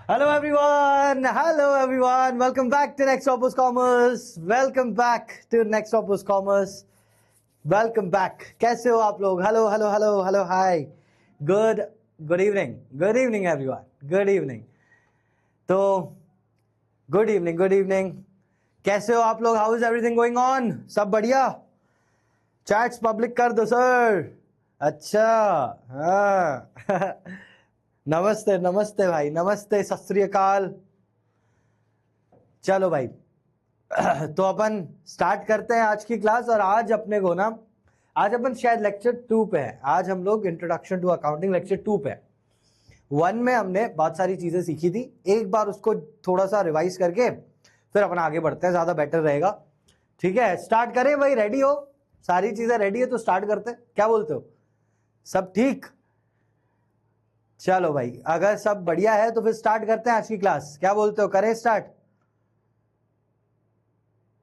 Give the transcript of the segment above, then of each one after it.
Hello everyone. Welcome back to Next Opus Commerce. Welcome back to Next Opus Commerce. Welcome back. कैसे हो आप लोग? Hello, hi. Good evening everyone. Good evening. तो good evening. कैसे हो आप लोग? How is everything going on? सब बढ़िया? Chats public कर दो सर. अच्छा, हाँ. नमस्ते भाई, नमस्ते, सत श्री अकाल. चलो भाई, तो अपन स्टार्ट करते हैं आज की क्लास. और आज अपने को ना, आज अपन शायद लेक्चर 2 पे है. आज हम लोग इंट्रोडक्शन टू अकाउंटिंग लेक्चर 2 पे है. 1 में हमने बहुत सारी चीजें सीखी थी. एक बार उसको थोड़ा सा रिवाइज करके फिर अपन आगे बढ़ते हैं, ज्यादा बेटर रहेगा. ठीक है, स्टार्ट करें भाई? रेडी हो? सारी चीजें रेडी है तो स्टार्ट करते हैं. क्या बोलते हो? सब ठीक? चलो भाई, अगर सब बढ़िया है तो फिर स्टार्ट करते हैं आज की क्लास. क्या बोलते हो, करें स्टार्ट?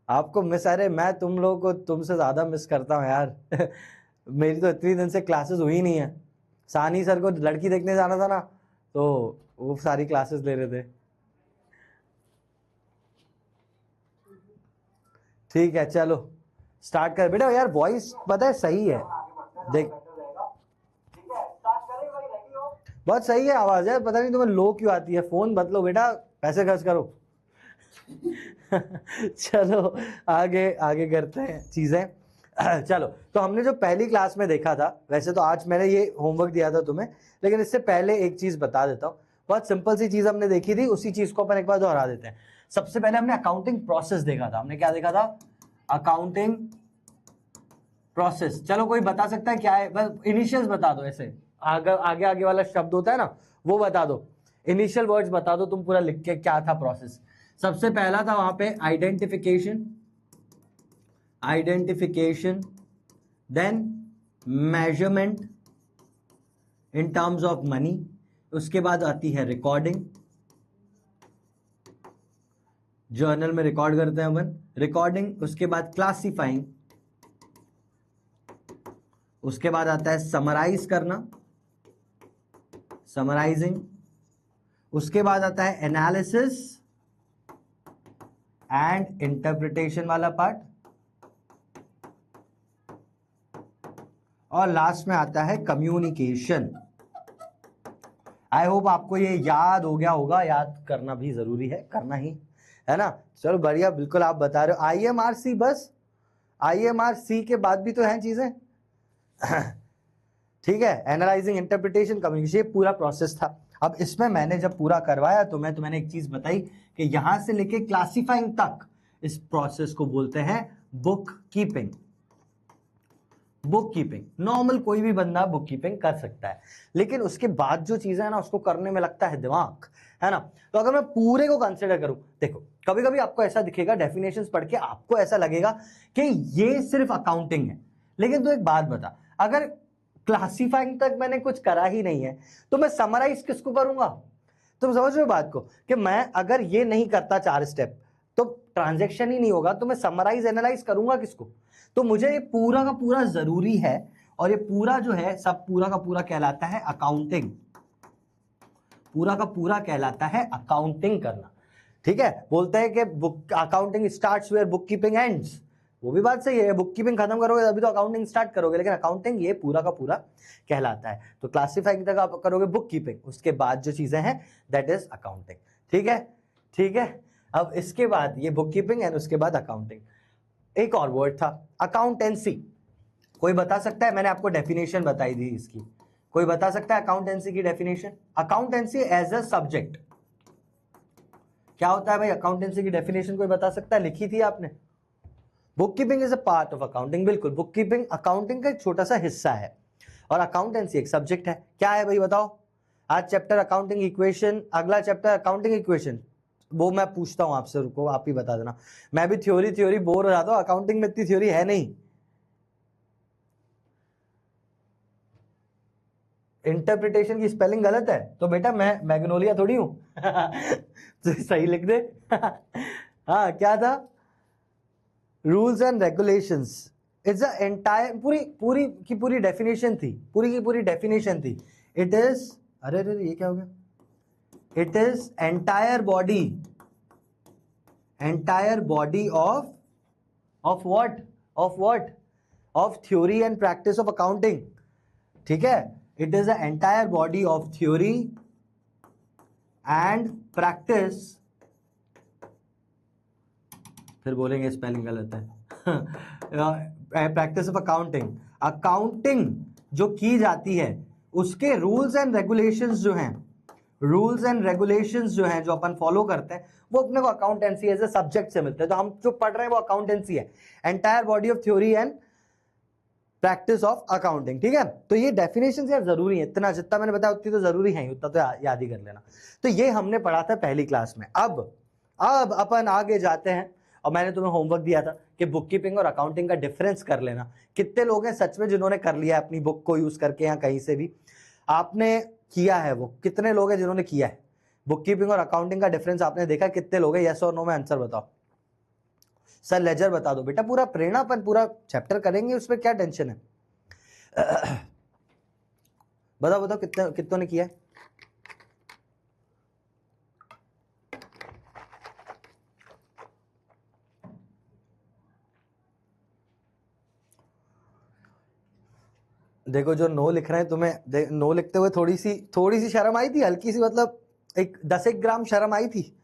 आपको मिस, अरे मैं तुम लोगों को तुमसे ज्यादा मिस करता हूं यार. मेरी तो इतनी दिन से क्लासेस हुई नहीं है. सानी सर को लड़की देखने जाना था ना, तो वो सारी क्लासेस ले रहे थे. ठीक है, चलो स्टार्ट कर बेटा. यार वॉइस पता है सही है, देख बहुत सही है आवाज है. पता नहीं तुम्हें लो क्यों आती है. फोन बदलो बेटा, पैसे खर्च करो. चलो आगे करते हैं चीजें. चलो, तो हमने जो पहली क्लास में देखा था, वैसे तो आज मैंने ये होमवर्क दिया था तुम्हें, लेकिन इससे पहले एक चीज बता देता हूं. बहुत सिंपल सी चीज हमने देखी थी, उसी चीज को अपन एक बार दोहरा देते हैं. सबसे पहले हमने अकाउंटिंग प्रोसेस देखा था. हमने क्या देखा था? Accounting process. चलो कोई बता सकता है क्या है? बस इनिशियल्स बता दो. ऐसे आगे वाला शब्द होता है ना, वो बता दो. इनिशियल वर्ड्स बता दो तुम पूरा लिख के, क्या था प्रोसेस. सबसे पहला था वहां पे identification, then measurement in terms of money. उसके बाद आती है रिकॉर्डिंग, जर्नल में रिकॉर्ड करते हैं अपन, रिकॉर्डिंग. उसके बाद क्लासिफाइंग, उसके बाद आता है समराइज करना, समराइजिंग. उसके बाद आता है एनालिसिस एंड इंटरप्रिटेशन वाला पार्ट. और लास्ट में आता है कम्युनिकेशन. आई होप आपको ये याद हो गया होगा. याद करना भी जरूरी है, करना ही है ना. चलो बढ़िया, बिल्कुल आप बता रहे हो. IMRC, बस IMRC के बाद भी तो हैं चीजें. ठीक है, एनालाइजिंग, इंटरप्रिटेशन, कम्युनिकेशन, पूरा प्रोसेस था. अब इसमें मैंने जब पूरा करवाया तो मैंने एक चीज बताई कि यहां से लेके क्लासिफाइंग तक इस प्रोसेस को बोलते हैं book keeping. Book keeping normal कोई भी बंदा बुक कीपिंग कर सकता है, लेकिन उसके बाद जो चीजें है ना, उसको करने में लगता है दिमाग, है ना. तो अगर मैं पूरे को कंसिडर करूं, देखो कभी कभी आपको ऐसा दिखेगा, डेफिनेशंस पढ़ के आपको ऐसा लगेगा कि ये सिर्फ अकाउंटिंग है. लेकिन तो एक बात बता, अगर क्लासिफाइंग तक मैंने कुछ करा ही नहीं है तो मैं समराइज किसको करूंगा? तुम समझ रहे हो बात को, कि मैं अगर ये नहीं करता 4 स्टेप तो ट्रांजैक्शन ही नहीं होगा, तो मैं समराइज एनालाइज करूंगा किसको? तो मुझे ये पूरा का पूरा जरूरी है. और ये पूरा जो है सब पूरा का पूरा कहलाता है अकाउंटिंग. पूरा का पूरा कहलाता है अकाउंटिंग करना. ठीक है, बोलते हैं कि book accounting starts where book keeping ends. वो भी बात सही है, बुक कीपिंग खत्म करोगे तभी तो अकाउंटिंग स्टार्ट करोगे, लेकिन अकाउंटिंग ये पूरा का पूरा कहलाता है. तो क्लासिफाइंग तक आप करोगे बुक कीपिंग, उसके बाद जो चीजें हैं दैट इज अकाउंटिंग. ठीक है. अब इसके बाद ये बुक कीपिंग एंड उसके बाद अकाउंटिंग. एक और वर्ड था अकाउंटेंसी. कोई बता सकता है? मैंने आपको डेफिनेशन बताई थी इसकी. कोई बता सकता है अकाउंटेंसी की definition? Accountancy as a subject क्या होता है भाई? अकाउंटेंसी की डेफिनेशन कोई बता सकता है? लिखी थी आपने. Book keeping is a part of accounting. बिल्कुल, बुक कीपिंग अकाउंटिंग का एक छोटा सा हिस्सा है और अकाउंटेंसी एक सब्जेक्ट है. क्या है भाई बताओ? आज चैप्टर अकाउंटिंग इक्वेशन, अगला चैप्टर अकाउंटिंग इक्वेशन. वो मैं पूछता हूं आपसे, रुको आप ही बता देना. मैं भी थ्योरी बोर हो जाता हूं, अकाउंटिंग में इतनी थ्योरी है नहीं. इंटरप्रिटेशन की स्पेलिंग गलत है तो बेटा मैं मैग्नोलिया थोड़ी हूं. तो सही लिख दे. हाँ, क्या था? Rules and regulations. It's a entire, पूरी की पूरी डेफिनेशन थी. पूरी की पूरी डेफिनेशन थी. इट इज, अरे ये क्या हो गया? It is entire body of what of theory and practice of accounting, ठीक है। It is a entire body of theory and practice, फिर बोलेंगे स्पेलिंग गलत है प्रैक्टिस ऑफ अकाउंटिंग। अकाउंटिंग जो की जाती है उसके रूल्स एंड रेगुलेशंस जो हैं, जो अपन फॉलो करते हैं, वो अपने को अकाउंटेंसी एज ए सब्जेक्ट से मिलते हैं। तो हम जो पढ़ रहे हैं वो अकाउंटेंसी है, entire body of theory and practice of accounting, ठीक है। तो ये डेफिनेशन यार जरूरी है, इतना जितना मैंने बताया उतनी तो जरूरी है, उतना तो याद ही कर लेना। तो ये हमने पढ़ा था पहली क्लास में। अब अपन आगे जाते हैं, और मैंने तुम्हें होमवर्क दिया था कि बुक कीपिंग और अकाउंटिंग का डिफरेंस कर लेना। कितने लोग हैं सच में जिन्होंने कर लिया है अपनी बुक को यूज करके, या कहीं से भी आपने किया है वो? कितने लोग हैं जिन्होंने किया है? बुक कीपिंग और अकाउंटिंग का डिफरेंस आपने देखा? कितने लोग हैं? यस और नो में आंसर बताओ। सर लेजर बता दो बेटा, पूरा प्रेरणा पर पूरा चैप्टर करेंगे, उसमें क्या टेंशन है। बताओ बताओ कितनों ने किया है? देखो जो नो लिख रहे हैं, तुम्हें नो लिखते हुए थोड़ी सी शर्म आई थी, हल्की सी, मतलब 10 ग्राम शर्म आई थी।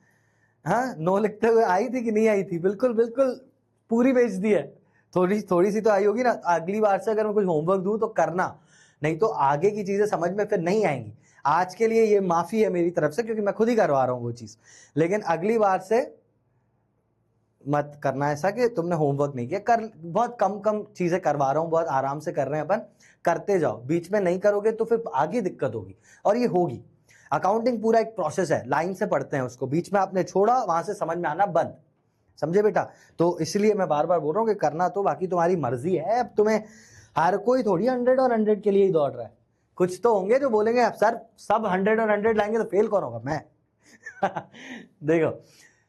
हाँ, नो लिखते हुए आई थी कि नहीं आई थी? बिल्कुल बिल्कुल पूरी बेच दी है। थोड़ी सी तो आई होगी ना। अगली बार से अगर मैं कुछ होमवर्क दूं तो करना, नहीं तो आगे की चीजें समझ में फिर नहीं आएंगी। आज के लिए ये माफी है मेरी तरफ से, क्योंकि मैं खुद ही करवा रहा हूँ वो चीज। लेकिन अगली बार से मत करना ऐसा कि तुमने होमवर्क नहीं किया। बहुत कम चीजें करवा रहा हूँ, बहुत आराम से कर रहे हैं अपन, करते जाओ। बीच में नहीं करोगे तो फिर आगे दिक्कत होगी, और ये होगी। अकाउंटिंग पूरा एक प्रोसेस है, लाइन से पढ़ते हैं उसको, बीच में आपने छोड़ा, वहां से समझ में आना बंद, समझे बेटा। तो इसलिए मैं बार बार बोल रहा हूँ कि करना तो बाकी तुम्हारी मर्जी है। अब तुम्हें हर कोई थोड़ी 100 और 100 के लिए ही दौड़ रहा है। कुछ तो होंगे जो बोलेंगे अब सर सब 100 और 100 लाएंगे तो फेल कौन होगा? मैं। देखो,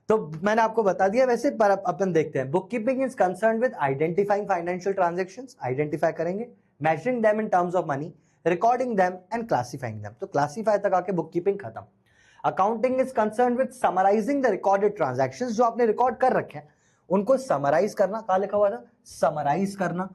तो मैंने आपको बता दिया वैसे, पर अपन देखते हैं। Book keeping is concern with identifying financial transactions, identify करेंगे, measuring them in terms of money, recording them and classifying them. तो क्लासिफाई तक आके बुक कीपिंग खत्म। Accounting is concern with summarising the recorded transactions, जो आपने record कर रखे हैं उनको समराइज करना। कहां लिखा हुआ था? समराइज करना,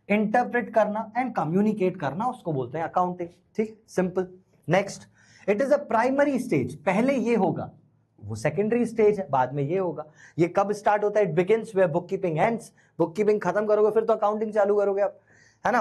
इंटरप्रेट करना एंड कम्युनिकेट करना, उसको बोलते हैं अकाउंटिंग। ठीक, simple. Next, it is a primary stage, पहले ये होगा, वो सेकेंडरी स्टेज है, बाद में ये होगा। ये कब स्टार्ट होता है? It begins where book keeping ends. Book keeping खत्म करोगे फिर तो अकाउंटिंग चालू करोगे आप, है ना।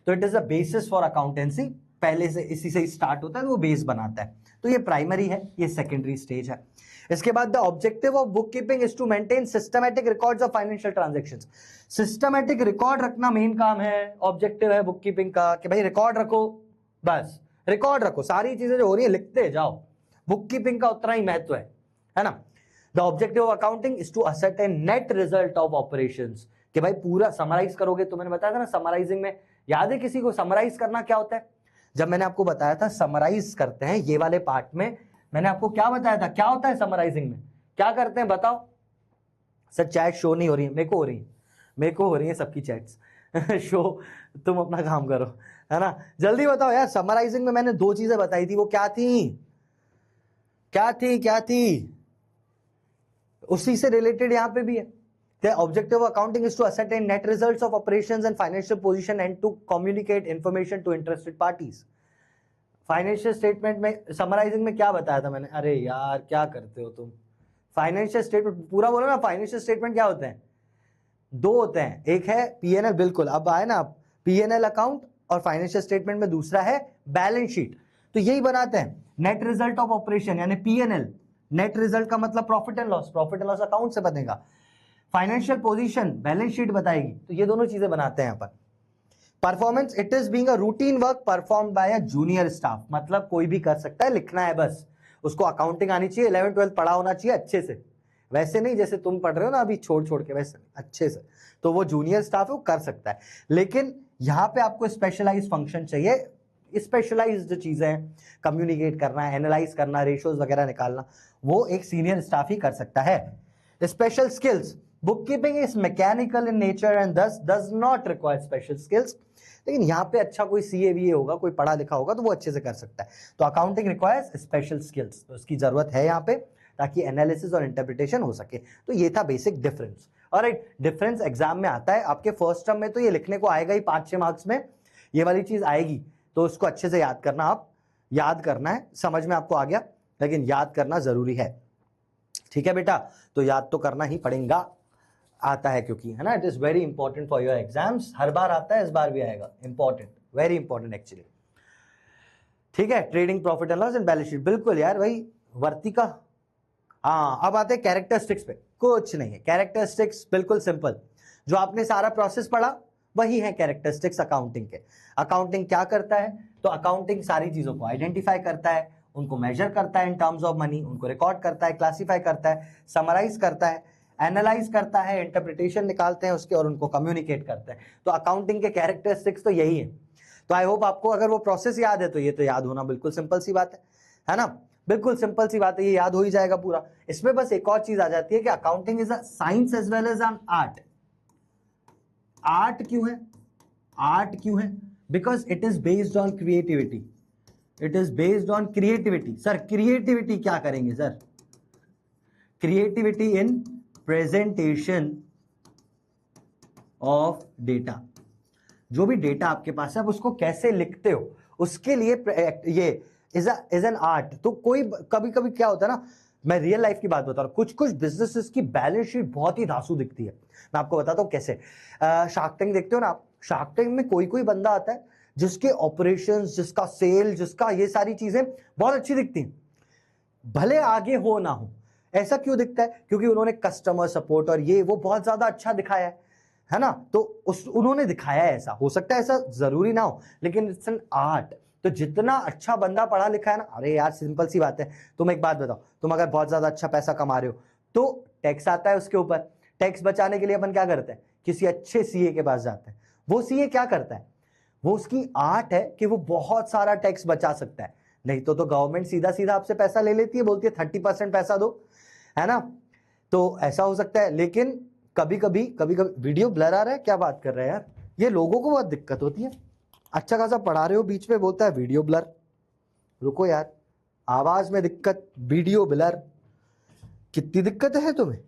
तो it is a basis for accountancy, पहले से इसी से स्टार्ट होता है, तो वो बेस बनाता है। तो ये प्राइमरी है, ये सेकेंडरी स्टेज है। इसके बाद the objective of book keeping is to maintain systematic records of financial transactions. Systematic record रखना मेन काम है, ऑब्जेक्टिव है बुक कीपिंग का, कि भाई रिकॉर्ड रखो, बस रिकॉर्ड रखो, सारी चीजें जो हो रही है लिखते जाओ। बुक कीपिंग का उतना ही महत्व है ना। The objective of accounting is to ascertain net result of operations, कि भाई पूरा समराइज करोगे। तो मैंने बताया था ना समराइजिंग में, याद है किसी को समराइज करना क्या होता है? जब मैंने आपको बताया था समराइज करते हैं, ये वाले पार्ट में मैंने आपको क्या बताया था, क्या होता है समराइजिंग में, क्या करते हैं बताओ। सर चैट शो नहीं हो रही है, मेरे को हो रही है सबकी चैट्स। शो, तुम अपना काम करो, है ना। जल्दी बताओ यार, समराइजिंग में मैंने 2 चीजें बताई थी, वो क्या थी? उसी से रिलेटेड यहां पे भी है। The objective of accounting is to ascertain net results of operations and financial position and to communicate information to interested parties. Financial statement में समराइजिंग में क्या बताया था मैंने? अरे यार क्या करते हो तुम। फाइनेंशियल स्टेटमेंट पूरा बोलो ना। फाइनेंशियल स्टेटमेंट क्या होते हैं? 2 होते हैं, एक है पीएनएल, बिल्कुल अब आए ना आप, पीएनएल अकाउंट, और फाइनेंशियल स्टेटमेंट में दूसरा है बैलेंस शीट। तो यही बनाते हैं नेट रिजल्ट ऑफ ऑपरेशन, यानी पीएनएल। नेट रिजल्ट का मतलब प्रॉफिट एंड लॉस अकाउंट से बनेगा। फाइनेंशियल पोजीशन बैलेंस शीट बताएगी। तो ये दोनों चीजें बनाते हैं अपन। Performance, it is being a routine work perform by a junior staff, मतलब कोई भी कर सकता है, लिखना है बस, उसको अकाउंटिंग आनी चाहिए, 11th 12th पढ़ा होना चाहिए अच्छे से, वैसे नहीं जैसे तुम पढ़ रहे हो ना अभी छोड़ के, वैसे अच्छे से। तो वो जूनियर स्टाफ है, वो कर सकता है। लेकिन यहां पे आपको स्पेशलाइज फंक्शन चाहिए, स्पेशलाइज्ड जो चीजें हैं, कम्युनिकेट करना, एनालाइज करना, रेशियोज वगैरह निकालना, वो एक सीनियर स्टाफ ही कर सकता है। Special skills, book keeping is mechanical in nature and thus does not require special skills. लेकिन यहाँ पे अच्छा कोई CA होगा, कोई पढ़ा लिखा होगा तो वो अच्छे से कर सकता है। तो अकाउंटिंग रिक्वायर्स स्पेशल स्किल्स, तो उसकी जरूरत है यहाँ पे ताकि एनालिसिस और इंटरप्रिटेशन हो सके। तो ये था बेसिक डिफरेंस। और एक डिफरेंस एग्जाम में आता है आपके फर्स्ट टर्म में, तो ये लिखने को आएगा ही 5-6 मार्क्स में, ये वाली चीज आएगी, तो उसको अच्छे से याद करना, आप याद करना है। समझ में आपको आ गया, लेकिन याद करना जरूरी है, ठीक है बेटा। तो याद तो करना ही पड़ेगा, आता है क्योंकि, है ना, it is very important for your exams. हर बार आता है, इस बार भी आएगा, इंपॉर्टेंट, वेरी इंपॉर्टेंट एक्चुअली, ठीक है। Trading profit and loss and balance sheet, बिल्कुल यार भाई, वर्तिका। हाँ, अब आते हैं कैरेक्टरिस्टिक्स पे। कुछ नहीं है कैरेक्टरिस्टिक्स, बिल्कुल सिंपल, जो आपने सारा प्रोसेस पढ़ा वही है कैरेक्टरिस्टिक्स अकाउंटिंग के। अकाउंटिंग क्या करता है, तो अकाउंटिंग सारी चीजों को आइडेंटिफाई करता है, उनको मेजर करता है इन टर्म्स ऑफ मनी, उनको रिकॉर्ड करता है, क्लासिफाई करता है, समराइज करता है, एनालाइज करता है, इंटरप्रिटेशन निकालते हैं उसके और उनको कम्युनिकेट करते हैं। तो अकाउंटिंग के कैरेक्टरिस्टिक्स तो यही है। तो आई होप आपको अगर वो प्रोसेस याद है तो ये तो याद होना बिल्कुल सिंपल सी बात है ना, बिल्कुल सिंपल सी बात है, ये याद हो ही जाएगा पूरा। इसमें बस एक और चीज आ जाती है कि accounting is a science as well as an art. Art क्यों है, आर्ट क्यों है, because it is based on creativity, it is based on creativity. Sir creativity क्या करेंगे sir, creativity in presentation of data. जो भी डेटा आपके पास है आप उसको कैसे लिखते हो, उसके लिए ये इज एन आर्ट। तो कोई कभी कभी क्या होता है ना, मैं रियल लाइफ की बात बता रहा हूं, कुछ कुछ बिजनेसेस की बैलेंस शीट बहुत ही धांसू दिखती है। मैं आपको बताता हूं कैसे। शार्क टैंक देखते हो ना आप, शार्क टैंक में कोई कोई बंदा आता है जिसके ऑपरेशंस, जिसका सेल, जिसका ये सारी चीजें बहुत अच्छी दिखती हैं, भले आगे हो ना हो। ऐसा क्यों दिखता है, क्योंकि उन्होंने कस्टमर सपोर्ट और ये वो बहुत ज्यादा अच्छा दिखाया है ना, तो उन्होंने दिखाया है। ऐसा हो सकता है, ऐसा जरूरी ना हो, लेकिन इट्स एन आर्ट। तो जितना अच्छा बंदा पढ़ा लिखा है ना, अरे यार सिंपल सी बात है, तुम एक बात बताओ, तुम अगर बहुत ज्यादा अच्छा पैसा कमा रहे हो तो टैक्स आता है उसके ऊपर। टैक्स बचाने के लिए अपन क्या करते हैं, किसी अच्छे CA के पास जाते हैं। वो CA क्या करता है, वो उसकी आर्ट है कि वो बहुत सारा टैक्स बचा सकता है। नहीं तो गवर्नमेंट सीधा सीधा आपसे पैसा ले लेती है, बोलती है 30% पैसा दो, है ना। तो ऐसा हो सकता है, लेकिन कभी कभी वीडियो ब्लर आ रहा है, क्या बात कर रहे हैं यार, ये लोगों को बहुत दिक्कत होती है। अच्छा खासा पढ़ा रहे हो, बीच में बोलता है वीडियो ब्लर। रुको यार, आवाज में दिक्कत, वीडियो ब्लर, कितनी दिक्कतें हैं तुम्हें,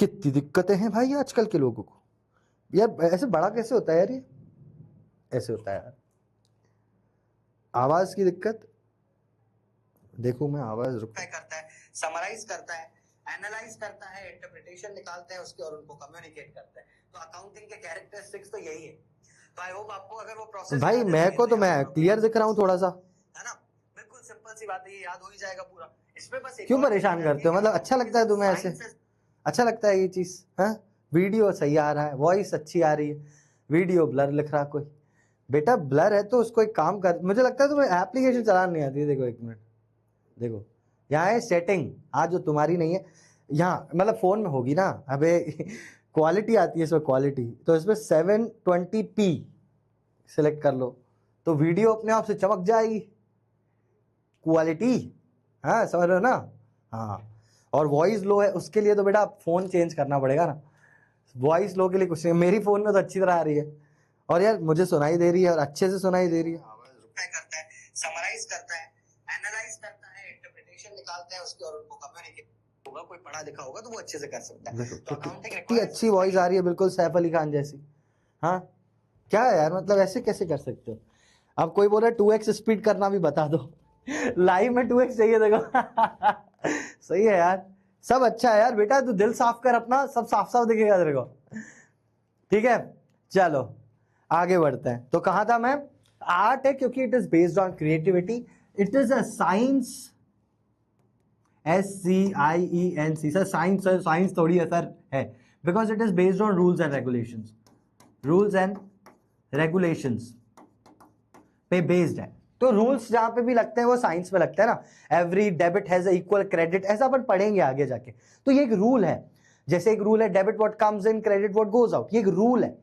कितनी दिक्कतें हैं भाई आजकल के लोगों को। यार ऐसे बड़ा कैसे होता है यार, ये ऐसे होता है यार, आवाज की दिक्कत। देखो मैं आवाज करता है, समराइज करता है, एनालाइज करता है, इंटरप्रिटेशन निकालते हैं उसके और उनको कम्युनिकेट करते हैं। तो अकाउंटिंग के कैरेक्टरिस्टिक्स तो यही है। तो आई होप आपको अगर वो प्रोसेस भाई, मैं को तो मैं क्लियर दिख रहा हूँ थोड़ा सा, है ना, बिल्कुल सिंपल सी बात है, ये याद हो ही जाएगा पूरा। इसमें बस क्यों परेशान करते हो, मतलब अच्छा लगता है तुम्हें ऐसे, अच्छा लगता है ये चीज, हाँ। वीडियो सही आ रहा है, वॉइस अच्छी आ रही है, वीडियो ब्लर लिख रहा कोई, बेटा ब्लर है तो उसको एक काम कर, मुझे लगता है तुम्हें एप्लीकेशन चलानी नहीं आती है। देखो एक मिनट, देखो यहाँ है सेटिंग, आज जो तुम्हारी नहीं है, यहाँ मतलब फोन में होगी ना, अबे क्वालिटी आती है इसमें, क्वालिटी तो इसमें 720p सिलेक्ट कर लो तो वीडियो अपने आप से चमक जाएगी, क्वालिटी, हाँ समझ रहे हो ना। हाँ, और वॉइस लो है उसके लिए तो बेटा फोन चेंज करना पड़ेगा ना, वॉइस लो के लिए कुछ नहीं, मेरी फोन में तो अच्छी तरह आ रही है, और यार मुझे सुनाई दे रही है और अच्छे से सुनाई दे रही है। करता है, समराइज करता है, एनालाइज करता है, इंटरप्रिटेशन निकालते हैं उसके और उनको कम्युनिकेट होगा, कोई पढ़ा लिखा होगा तो वो अच्छे से कर सकता है। तो कितनी अच्छी वॉइस आ रही है, बिल्कुल सैफ अली खान जैसी। हाँ क्या है यार, मतलब ऐसे कैसे कर सकते हो। अब कोई बोल रहा है 2x स्पीड करना भी बता दो, लाइव में 2x चाहिए देखो। सही है यार, सब अच्छा है यार बेटा, तू दिल साफ कर अपना, सब साफ साफ दिखेगा तेरे को, ठीक है। चलो आगे बढ़ते हैं। तो कहां था मैं, आर्ट है क्योंकि it is based on creativity, it is a science, SCIENC sir, science, science थोड़ी असर है, because it is based on rules and regulations, rules and regulations पे बेस्ड है। तो रूल्स जहां पे भी लगते हैं वो साइंस में लगता है ना, every debit has equal credit, ऐसा अपन पढ़ेंगे आगे जाके। तो ये एक रूल है, जैसे एक रूल है debit what comes in, credit what goes out, ये एक रूल है।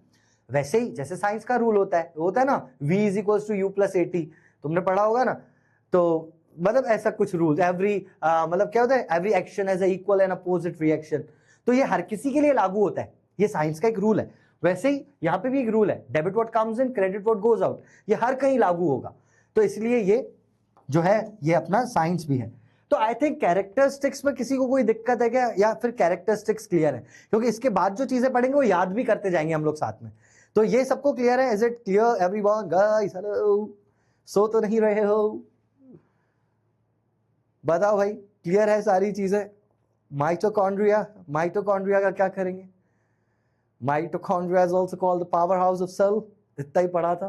वैसे ही जैसे साइंस का रूल होता है ना, V = U + AT, तुमने पढ़ा होगा ना। तो मतलब ऐसा कुछ रूल, एवरी मतलब क्या होता है, every action has a equal and opposite reaction. तो ये हर किसी के लिए लागू होता है, ये साइंस का एक रूल है। वैसे ही यहाँ पे भी एक रूल है, debit what comes in credit what goes out, ये हर कहीं लागू होगा। तो इसलिए ये जो है ये अपना साइंस भी है। तो आई थिंक कैरेक्टरिस्टिक्स में किसी को कोई दिक्कत है क्या, या फिर कैरेक्टरिस्टिक्स क्लियर है? क्योंकि इसके बाद जो चीजें पढ़ेंगे वो याद भी करते जाएंगे हम लोग साथ में। तो ये सबको क्लियर है? Is it clear everyone? Guys hello, so तो नहीं रहे हो? बताओ भाई, क्लियर है सारी चीजें? माइटोकॉन्ड्रिया, माइटोकॉन्ड्रिया का क्या करेंगे? Mitochondria is also called the power house of cell. इतना ही पढ़ा था,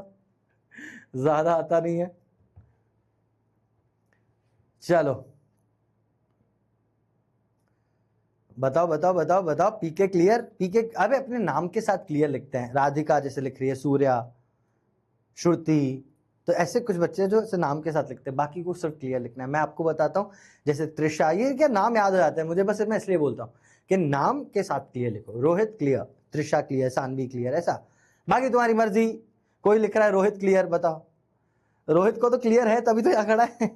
ज्यादा आता नहीं है। चलो बताओ बताओ बताओ बताओ, पीके क्लियर? पीके अबे अपने नाम के साथ क्लियर लिखते हैं, राधिका जैसे लिख रही है, सूर्या, श्रुति, तो ऐसे कुछ बच्चे जो ऐसे नाम के साथ लिखते हैं, बाकी को सिर्फ क्लियर लिखना है। मैं आपको बताता हूँ, जैसे त्रिशा, ये क्या नाम याद हो जाता है मुझे, बस मैं इसलिए बोलता हूँ कि नाम के साथ क्लियर लिखो। Rohit clear, Trisha clear, Sanvi clear, ऐसा। बाकी तुम्हारी मर्जी, कोई लिख रहा है रोहित क्लियर, बताओ। रोहित को तो क्लियर है तभी तो यहाँ खड़ा है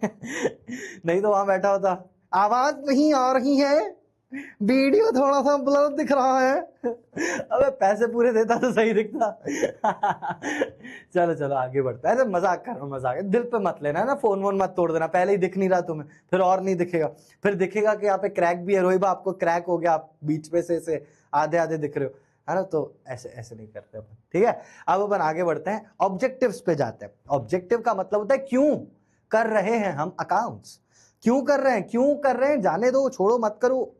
नहीं तो वहां बैठा होता। आवाज नहीं आ रही है, वीडियो थोड़ा सा ब्लर दिख रहा है अबे पैसे पूरे देता तो सही दिखता चलो चलो आगे बढ़ते हैं। ऐसे मजाक कर रहा हूँ, मजाक, दिल पे मत लेना ना, फोन वोन मत तोड़ देना। पहले ही दिख नहीं रहा तुम्हें, फिर और नहीं दिखेगा, फिर दिखेगा कि यहाँ पे क्रैक भी है। रोहिबा आपको क्रैक हो गया, आप बीच में से आधे आधे दिख रहे हो, है ना? तो ऐसे ऐसे नहीं करते अपन, ठीक है? अब अपन आगे बढ़ते हैं, ऑब्जेक्टिव्स पे जाते हैं। ऑब्जेक्टिव का मतलब होता है क्यों कर रहे हैं हम अकाउंट्स, क्यों कर रहे हैं, क्यों कर रहे हैं, जाने दो, छोड़ो, मत करो।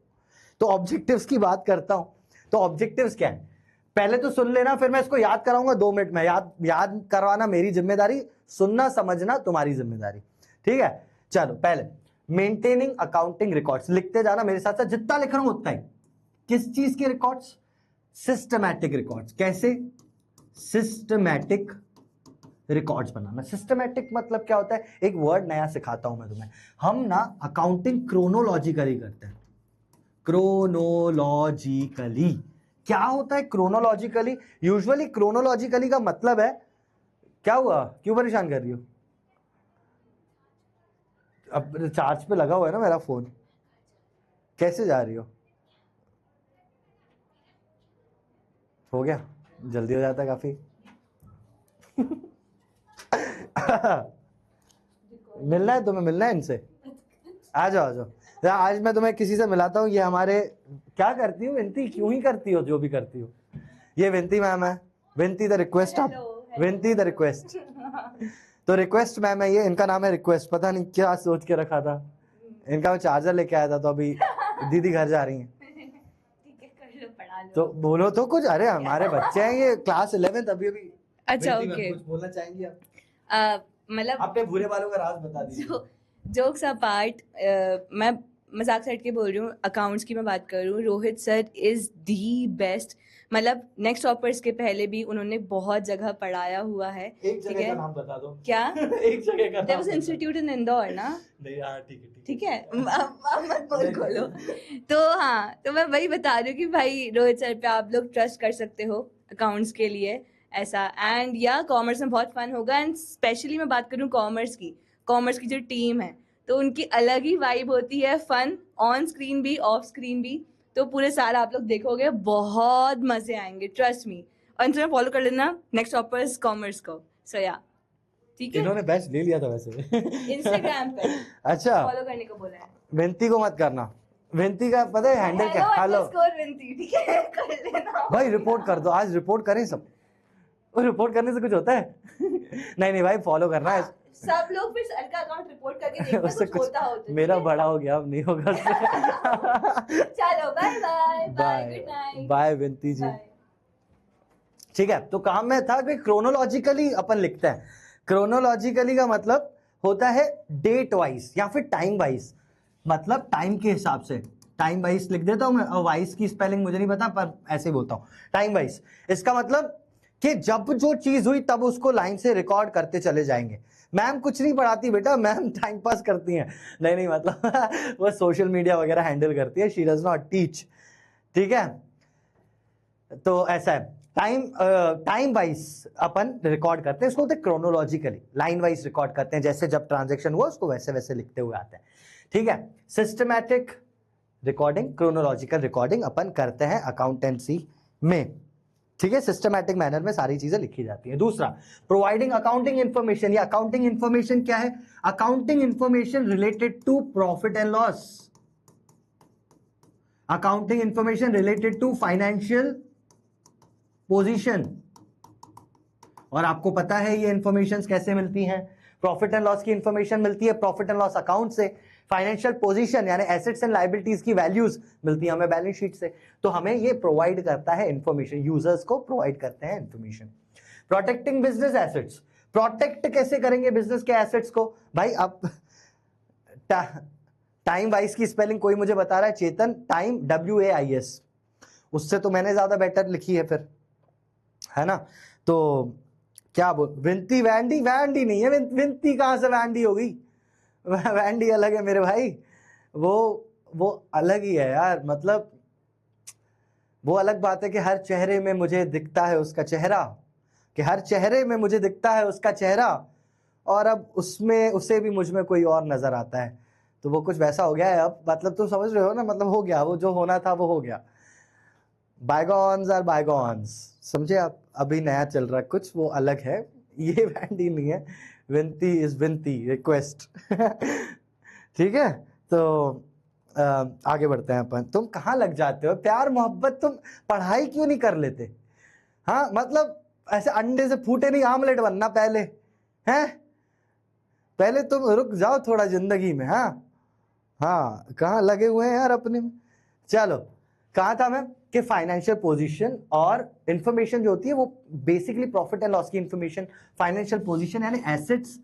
तो ऑब्जेक्टिव्स की बात करता हूं। तो ऑब्जेक्टिव्स क्या है, पहले तो सुन लेना, फिर मैं इसको याद कराऊंगा 2 मिनट में। याद करवाना मेरी जिम्मेदारी, सुनना समझना तुम्हारी जिम्मेदारी, ठीक है? चलो, पहले मेंटेनिंग अकाउंटिंग रिकॉर्ड्स, लिखते जाना मेरे साथ साथ, जितना लिख रहा हूं उतना ही। किस चीज के रिकॉर्ड्स? Systematic records. कैसे? सिस्टमैटिक रिकॉर्ड्स बनाना। सिस्टमैटिक मतलब क्या होता है? एक वर्ड नया सिखाता हूं मैं तुम्हें। हम ना अकाउंटिंग क्रोनोलॉजिकली करते हैं। क्रोनोलॉजिकली क्या होता है? क्रोनोलॉजिकली, यूजुअली क्रोनोलॉजिकली का मतलब है, क्या हुआ, क्यों परेशान कर रही हो? अब चार्ज पे लगा हुआ है ना मेरा फोन, कैसे जा रही हो गया, जल्दी हो जाता है काफी मिलना है तुम्हें, मिलना है इनसे, आ जाओ आ जाओ। आज मैं तुम्हें किसी से मिलाता हूँ। ये हमारे, क्या करती हो विनती, क्यों ही करती हो जो भी करती हो। ये विनती मैम है, विनती द रिक्वेस्ट, आप विनती द रिक्वेस्ट तो रिक्वेस्ट मैम है ये, इनका नाम है रिक्वेस्ट। पता नहीं क्या सोच के रखा था इनका। मैं चार्जर लेके आया था, तो अभी दीदी घर जा रही हैं, तो बोलो तो कुछ। अरे हमारे बच्चे हैं, ये क्लास 11 अभी अभी। अच्छा ओके, कुछ बोलना चाहेंगी आप? मतलब अपने बुरे वालों का राज बता दीजिए। जोक्स अपार्ट, मैं मजाक साइड के बोल रही हूँ, अकाउंट्स की मैं बात कर रही हूँ। Rohit sir is the best. मतलब नेक्स्ट टॉपर्स के पहले भी उन्होंने बहुत जगह पढ़ाया हुआ है। एक जगह का नाम बता दो। क्या? एक जगह का there was institute in Indore ना? नहीं, हाँ ठीक है ठीक है, अब मत बोल खोलो। तो हाँ, तो मैं वही बता रही हूँ कि भाई रोहित सर पे आप लोग ट्रस्ट कर सकते हो अकाउंट्स के लिए, ऐसा। एंड या कॉमर्स में बहुत फन होगा। एंड स्पेशली मैं बात करूँ कॉमर्स की जो टीम है, तो उनकी अलग ही वाइब होती है, फन ऑन स्क्रीन भी ऑफ स्क्रीन भी। तो पूरे साल आप लोग देखोगे, बहुत मजे आएंगे, ट्रस्ट मी। और इनसे फॉलो कर लेना नेक्स्ट टॉपर्स कॉमर्स को। सो या ठीक है, इन्होंने बैच ले लिया था वैसे इंस्टाग्राम पे अच्छा, फॉलो करने को बोला है। विनती को मत करना। विनती का पता है हैंडल क्या? हेलो विनती, ठीक है, कर लेना भाई, रिपोर्ट कर दो, आज रिपोर्ट करें सब। और रिपोर्ट करने से कुछ होता है नहीं नहीं भाई, फॉलो करना है। सब लोग फिर सर का अकाउंट रिपोर्ट करके देखते हैं उससे कुछ होता हो तो। मेरा बड़ा हो गया, अब नहीं होगा चलो bye bye bye, good night, bye Vinti ji. ठीक है, तो काम में था कि क्रोनोलॉजिकली अपन लिखते हैं। क्रोनोलॉजिकली का मतलब होता है डेट वाइज या फिर टाइम वाइज, मतलब टाइम के हिसाब से। टाइम वाइज लिख देता हूं मैं, और वाइज की स्पेलिंग मुझे नहीं पता, पर ऐसे ही बोलता हूं टाइम वाइज। इसका मतलब कि जब जो चीज हुई तब उसको लाइन से रिकॉर्ड करते चले जाएंगे। मैम कुछ नहीं पढ़ाती बेटा, मैम टाइम पास करती हैं। नहीं मतलब वो सोशल मीडिया वगैरह हैंडल करती है, शी डज नॉट टीच, ठीक है? तो ऐसा है। टाइम वाइज अपन रिकॉर्ड करते हैं, इसको बोलते हैं क्रोनोलॉजिकली, लाइन वाइज रिकॉर्ड करते हैं, जैसे जब ट्रांजैक्शन हुआ उसको वैसे वैसे लिखते हुए आते हैं, ठीक है। सिस्टमैटिक रिकॉर्डिंग, क्रोनोलॉजिकल रिकॉर्डिंग अपन करते हैं अकाउंटेंसी में, ठीक है, सिस्टमैटिक मैनर में सारी चीजें लिखी जाती है। दूसरा, प्रोवाइडिंग अकाउंटिंग इंफॉर्मेशन। ये अकाउंटिंग इंफॉर्मेशन क्या है? Accounting information related to profit and loss, accounting information related to financial position. और आपको पता है ये इंफॉर्मेशन कैसे मिलती हैं? प्रॉफिट एंड लॉस की इंफॉर्मेशन मिलती है प्रॉफिट एंड लॉस अकाउंट से, फाइनेंशियल पोजीशन यानी एसेट्स एंड लायबिलिटीज की वैल्यूज मिलती है हमें बैलेंस शीट से। तो हमें ये प्रोवाइड करता है इंफॉर्मेशन, यूजर्स को प्रोवाइड करते हैं information. Protecting business assets, protect कैसे करेंगे बिजनेस के एसेट्स को? भाई अब टाइम वाइज की स्पेलिंग कोई मुझे बता रहा है, चेतन, टाइम WAIS, उससे तो मैंने ज्यादा बेटर लिखी है फिर, है ना। तो क्या बोल, विंती, वैंडी, वैंडी नहीं है, विंती कहां से वैंडी हो गई? वैंडी अलग है मेरे भाई, वो अलग ही है यार, मतलब वो अलग बात है कि हर चेहरे में मुझे दिखता है उसका चेहरा, कि हर चेहरे में मुझे दिखता है उसका चेहरा, और अब उसमें उसे भी मुझ में कोई और नजर आता है, तो वो कुछ वैसा हो गया है अब, मतलब तुम समझ रहे हो ना, मतलब हो गया, वो जो होना था वो हो गया। बायगॉन्स आर बायगॉन्स, समझे आप? अभी नया चल रहा है कुछ, वो अलग है, ये वैंडी नहीं है, विनती इज विनती, रिक्वेस्ट। ठीक है, तो आगे बढ़ते हैं अपन। तुम कहाँ लग जाते हो? प्यार मोहब्बत, तुम पढ़ाई क्यों नहीं कर लेते? हाँ, मतलब ऐसे अंडे से फूटे नहीं आमलेट बनना पहले, हैं? पहले तुम रुक जाओ थोड़ा जिंदगी में। हाँ हाँ, कहाँ लगे हुए हैं यार अपने में। चलो, कहा था मैं कि फाइनेंशियल पोजीशन और इंफॉर्मेशन जो होती है वो बेसिकली प्रॉफिट एंड लॉस की इंफॉर्मेशन, फाइनेंशियल पोजीशन यानी एसेट्स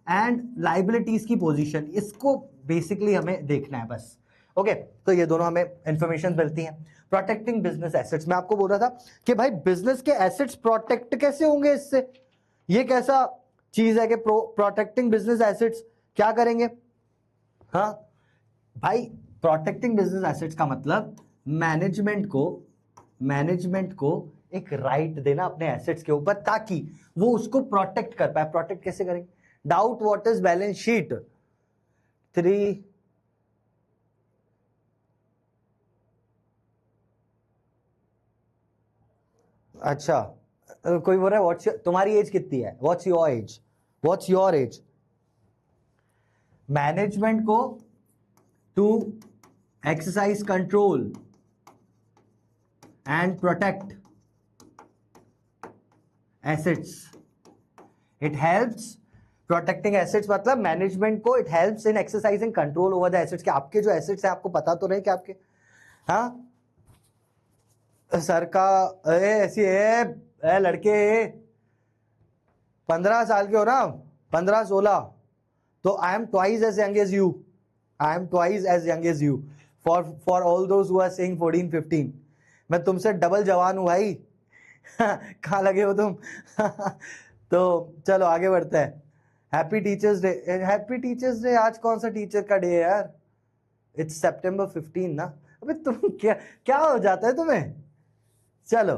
एंड लाइबिलिटीज की पोजीशन, इसको बेसिकली हमें देखना है बस। ओके, तो ये दोनों हमें इंफॉर्मेशन मिलती हैं। प्रोटेक्टिंग बिजनेस एसेट्स, मैं आपको बोल रहा था कि भाई बिजनेस के एसेट्स प्रोटेक्ट कैसे होंगे इससे, ये कैसा चीज है कि प्रोटेक्टिंग बिजनेस एसेट्स क्या करेंगे? हाँ भाई, प्रोटेक्टिंग बिजनेस एसेट्स का मतलब मैनेजमेंट को एक राइट देना अपने एसेट्स के ऊपर, ताकि वो उसको प्रोटेक्ट कर पाए। प्रोटेक्ट कैसे करेंगे? Doubt what is balance sheet 3, अच्छा, कोई बोल रहा है तुम्हारी एज कितनी है? What's your age? मैनेजमेंट को to exercise control and protect assets. It helps protecting assets, मतलब मैनेजमेंट को it helps in exercising control over the assets। कि आपके जो assets हैं आपको पता तो रहे कि आपके, हाँ सर का ऐसी है लड़के 15 साल के हो ना, 15-16, तो I am twice as young as you, for all those who are saying 14-15, मैं तुमसे डबल जवान हूं भाई। कहाँ लगे हो तुम? तो चलो आगे बढ़ते हैं। Happy teachers day, happy teachers day, आज कौन सा टीचर का डे है यार? इट्स September 15 ना। अबे तुम क्या हो जाता है तुम्हें? चलो,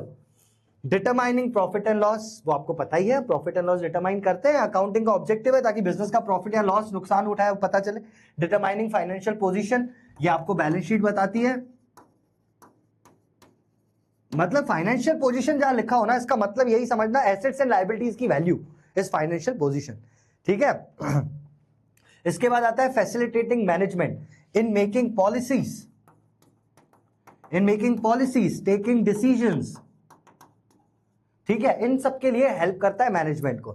डिटरमाइनिंग प्रॉफिट एंड लॉस, वो आपको पता ही है, प्रॉफिट एंड लॉस डिटरमाइन करते हैं। अकाउंटिंग का ऑब्जेक्टिव है ताकि बिजनेस का प्रॉफिट या लॉस, नुकसान उठाए वो पता चले। डिटरमाइनिंग फाइनेंशियल पोजीशन, ये आपको बैलेंस शीट बताती है। मतलब फाइनेंशियल पोजीशन जहां लिखा हो ना, इसका मतलब यही समझना, एसेट्स एंड लायबिलिटीज की वैल्यू इज फाइनेंशियल पोजीशन, ठीक है। इसके बाद आता है facilitating management in making policies, taking decisions, ठीक है, इन सब के लिए हेल्प करता है मैनेजमेंट को,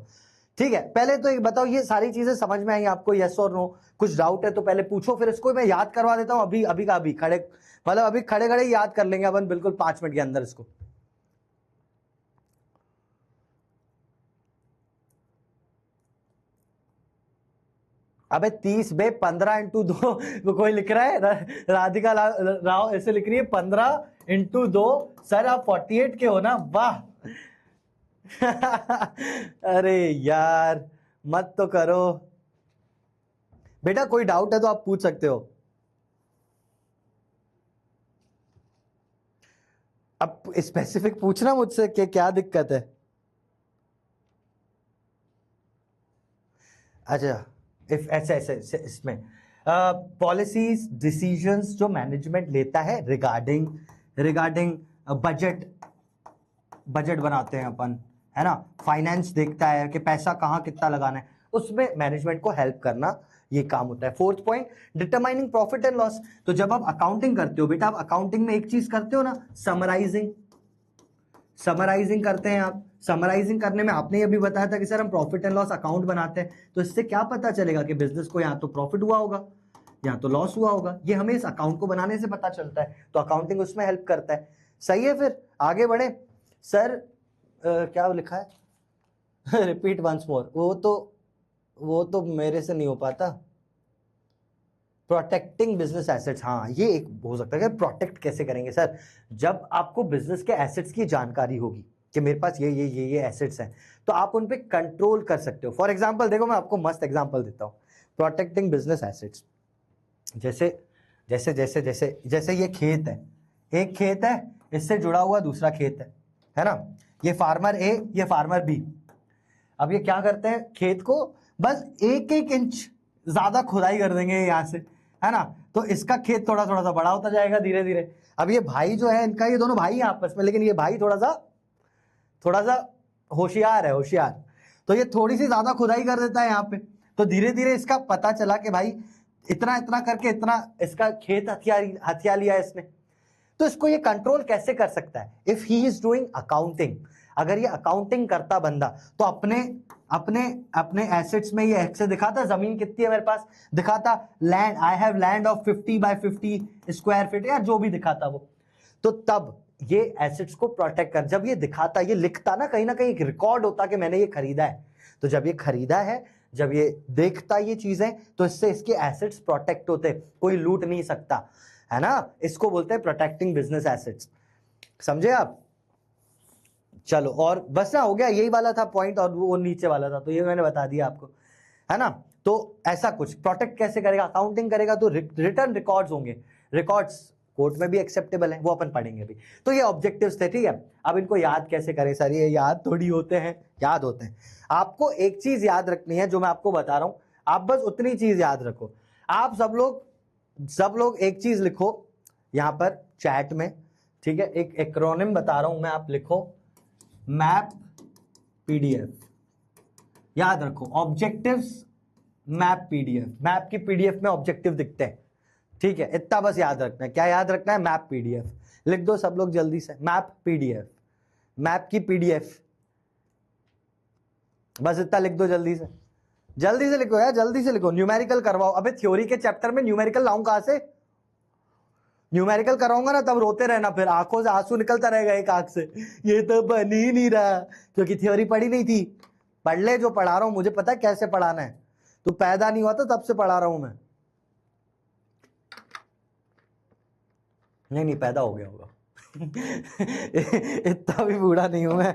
ठीक है। पहले तो एक बताओ, ये सारी चीजें समझ में आई आपको? यस और नो? कुछ डाउट है तो पहले पूछो, फिर इसको मैं याद करवा देता हूं अभी का अभी, खड़े मतलब अभी खड़े याद कर लेंगे अपन बिल्कुल 5 मिनट के अंदर इसको। अबे 30/15 × 2 कोई लिख रहा है, राधिका राव ऐसे लिख रही है 15 × 2। सर आप 48 के हो ना? वाह। अरे यार मत तो करो बेटा, कोई डाउट है तो आप पूछ सकते हो। अब स्पेसिफिक पूछना मुझसे कि क्या दिक्कत है। अच्छा, इफ ऐसे ऐसे इसमें पॉलिसीज डिसीजंस जो मैनेजमेंट लेता है रिगार्डिंग रिगार्डिंग बजट, बजट बनाते हैं अपन, है ना, फाइनेंस देखता है कि पैसा कहाँ कितना लगाना है, उसमें मैनेजमेंट को हेल्प करना ये काम होता है। Fourth point, determining profit and loss. तो जब आप अकाउंटिंग करते हो बेटा, आप अकाउंटिंग में एक चीज करते हो ना, समराइजिंग, समराइजिंग करते हैं आप। समराइजिंग करने में आपने ये भी बताया था कि सर हम प्रॉफिट एंड लॉस अकाउंट बनाते हैं, तो इससे क्या पता चलेगा कि बिजनेस को यहाँ तो प्रॉफिट हुआ होगा, यहाँ तो लॉस हुआ होगा, ये हमें इस अकाउंट को बनाने से पता चलता है, तो अकाउंटिंग उसमें हेल्प करता है। सही है, फिर आगे बढ़े। सर क्या लिखा है रिपीट वंस मोर, वो तो मेरे से नहीं हो पाता। प्रोटेक्टिंग बिजनेस एसेट्स, हाँ ये एक हो सकता है कि प्रोटेक्ट कैसे करेंगे सर, जब आपको बिजनेस के एसेट्स की जानकारी होगी कि मेरे पास ये एसेट्स हैं, तो आप उन पे कंट्रोल कर सकते हो। फॉर एग्जांपल देखो, मैं आपको मस्त एग्जांपल देता हूँ प्रोटेक्टिंग बिजनेस एसेट्स। जैसे जैसे जैसे जैसे जैसे ये खेत है, एक खेत है, इससे जुड़ा हुआ दूसरा खेत है ना, ये फार्मर ए, ये फार्मर बी। अब ये क्या करते हैं, खेत को बस 1-1 इंच ज्यादा खुदाई कर देंगे यहाँ से, है ना, तो इसका खेत थोड़ा थोड़ा सा बड़ा होता जाएगा धीरे धीरे। अब ये भाई जो है इनका, ये दोनों भाई हैं आपस में, लेकिन ये भाई थोड़ा सा होशियार है, होशियार, तो ये थोड़ी सी ज्यादा खुदाई कर देता है यहाँ पे, तो धीरे धीरे इसका पता चला कि भाई इतना इतना करके इतना इसका खेत हथिया लिया इसने। तो इसको ये कंट्रोल कैसे कर सकता है, if he is doing accounting, अगर ये अकाउंटिंग करता बंदा, तो अपने अपने अपने एसेट्स में ये एक्से दिखाता, जमीन कितनी है मेरे पास, दिखाता land, I have land of 50 by 50 square feet, या जो भी दिखाता वो, तो तब ये एसेट्स को प्रोटेक्ट कर, जब ये दिखाता, ये लिखता ना कहीं एक रिकॉर्ड होता कि मैंने ये खरीदा है, तो जब ये खरीदा है, जब ये देखता ये चीजें, तो इससे इसके एसेट्स प्रोटेक्ट होते, कोई लूट नहीं सकता, है ना, इसको बोलते हैं प्रोटेक्टिंग बिजनेस एसेट्स। समझे आप। चलो, और बस ना, हो गया, यही वाला था पॉइंट, और वो नीचे वाला था, तो ये मैंने बता दिया आपको, है ना। तो ऐसा कुछ प्रोटेक्ट कैसे करेगा, अकाउंटिंग करेगा तो रिटर्न रिकॉर्ड्स होंगे, रिकॉर्ड्स कोर्ट में भी एक्सेप्टेबल है, वो अपन पढ़ेंगे भी। तो ये ऑब्जेक्टिव्स थे, ठीक है। अब इनको याद कैसे करें सर, ये याद थोड़ी होते हैं, याद होते हैं। आपको एक चीज याद रखनी है जो मैं आपको बता रहा हूं, आप बस उतनी चीज याद रखो। आप सब लोग एक चीज लिखो यहां पर चैट में, ठीक है, एक एक्रोनिम बता रहा हूं मैं, आप लिखो मैप पीडीएफ, याद रखो ऑब्जेक्टिव्स मैप पीडीएफ, मैप की पीडीएफ में ऑब्जेक्टिव दिखते हैं, ठीक है, इतना बस याद रखना है। क्या याद रखना है, मैप पीडीएफ, लिख दो सब लोग जल्दी से, मैप पीडीएफ, मैप की पीडीएफ, बस इतना लिख दो जल्दी से लिखो यार, जल्दी से लिखो। न्यूमेरिकल करवाओ, अबे थ्योरी के चैप्टर में न्यूमेरिकल लाऊं कहां से, न्यूमेरिकल कराऊंगा ना तब रोते रहना, फिर आंखों से आंसू निकलता रहेगा एक आंख से, ये तो बन ही नहीं रहा, क्योंकि थ्योरी पढ़ी नहीं थी। पढ़ ले, जो पढ़ा रहा हूं मुझे पता है कैसे पढ़ाना है, तू पैदा नहीं हुआ था तब से पढ़ा रहा हूं मैं, नहीं पैदा हो गया होगा इतना भी बूढ़ा नहीं हूं मैं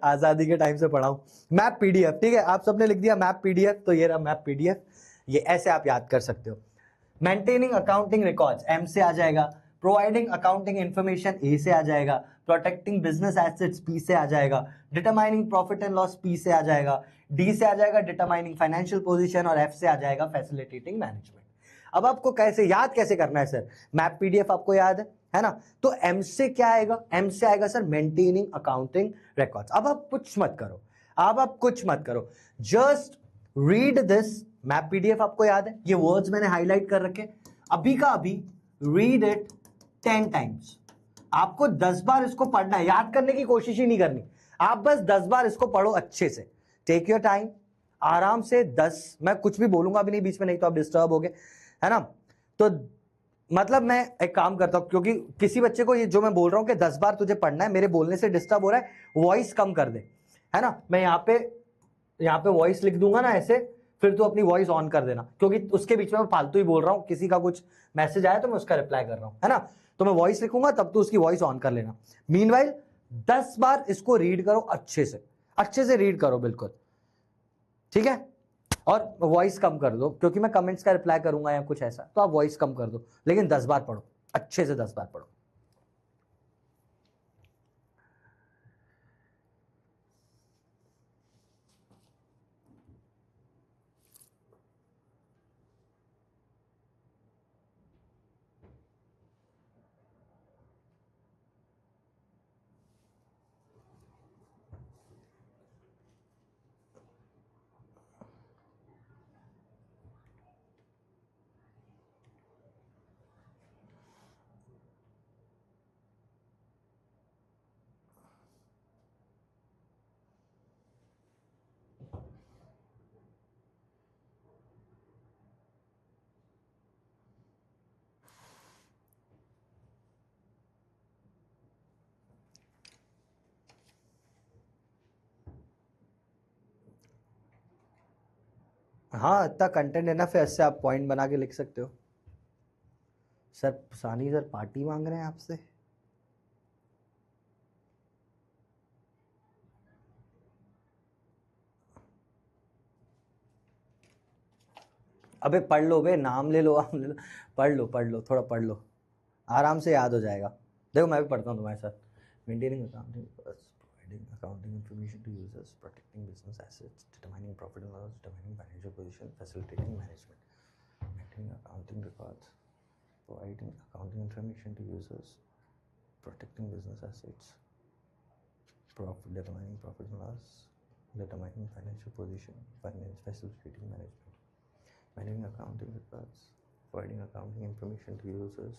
आजादी के टाइम से पढ़ा हूं। मैप पीडीएफ, ठीक है, आप सबने लिख दिया मैप पीडीएफ, तो ये रहा मैप पीडीएफ, ये ऐसे आप याद कर सकते हो। मेंटेनिंग अकाउंटिंग रिकॉर्ड्स एम से आ जाएगा, प्रोवाइडिंग अकाउंटिंग इंफॉर्मेशन ए से आ जाएगा, प्रोटेक्टिंग बिजनेस एसेट्स पी से आ जाएगा, determining profit and loss P से आ जाएगा, डी से आ जाएगा डिटरमाइनिंग फाइनेंशियल पोजीशन, और एफ से आ जाएगा फैसिलिटेटिंग मैनेजमेंट। अब आपको कैसे करना है सर, मैप पीडीएफ आपको याद है ना, तो एम से क्या आएगा, एम से आएगा सर मेंटेनिंग अकाउंटिंग रिकॉर्ड्स। अब आप कुछ मत करो, just read this map PDF, आपको याद है ये वर्ड्स मैंने हाईलाइट कर रखे, अभी का अभी रीड इट 10 टाइम्स। आपको 10 बार इसको पढ़ना है, याद करने की कोशिश ही नहीं करनी, आप बस 10 बार इसको पढ़ो अच्छे से, टेक योर टाइम, आराम से 10, मैं कुछ भी बोलूंगा भी नहीं बीच में, नहीं तो आप डिस्टर्ब हो गए, है ना। तो मतलब मैं एक काम करता हूं, क्योंकि किसी बच्चे को ये जो मैं बोल रहा हूं कि 10 बार तुझे पढ़ना है, मेरे बोलने से डिस्टर्ब हो रहा है, वॉइस कम कर दे, है ना, मैं यहाँ पे वॉइस लिख दूंगा ना ऐसे, फिर तू अपनी वॉइस ऑन कर देना, क्योंकि उसके बीच में मैं फालतू ही बोल रहा हूं, किसी का कुछ मैसेज आया तो मैं उसका रिप्लाई कर रहा हूं, है ना, तो मैं वॉइस लिखूंगा तब तू उसकी वॉइस ऑन कर लेना। मीनवाइल 10 बार इसको रीड करो, अच्छे से रीड करो, बिल्कुल ठीक है, और वॉइस कम कर दो, क्योंकि मैं कमेंट्स का रिप्लाई करूंगा या कुछ ऐसा, तो आप वॉइस कम कर दो, लेकिन 10 बार पढ़ो, अच्छे से 10 बार पढ़ो। हाँ इतना कंटेंट इनफ है, इससे आप पॉइंट बना के लिख सकते हो। सर सानी सर पार्टी मांग रहे हैं आपसे। अबे पढ़ लो बे, नाम ले लो, आम ले लो, पढ़ लो थोड़ा पढ़ लो, आराम से याद हो जाएगा। देखो मैं भी पढ़ता हूँ तुम्हारे साथ। Maintaining accounting, providing accounting information to users, protecting business assets, determining profit and loss, determining financial position, facilitating management, maintaining accounting records, providing accounting information to users, protecting business assets, determining profit and loss, determining financial position, facilitating management, managing accounting records, providing accounting information to users,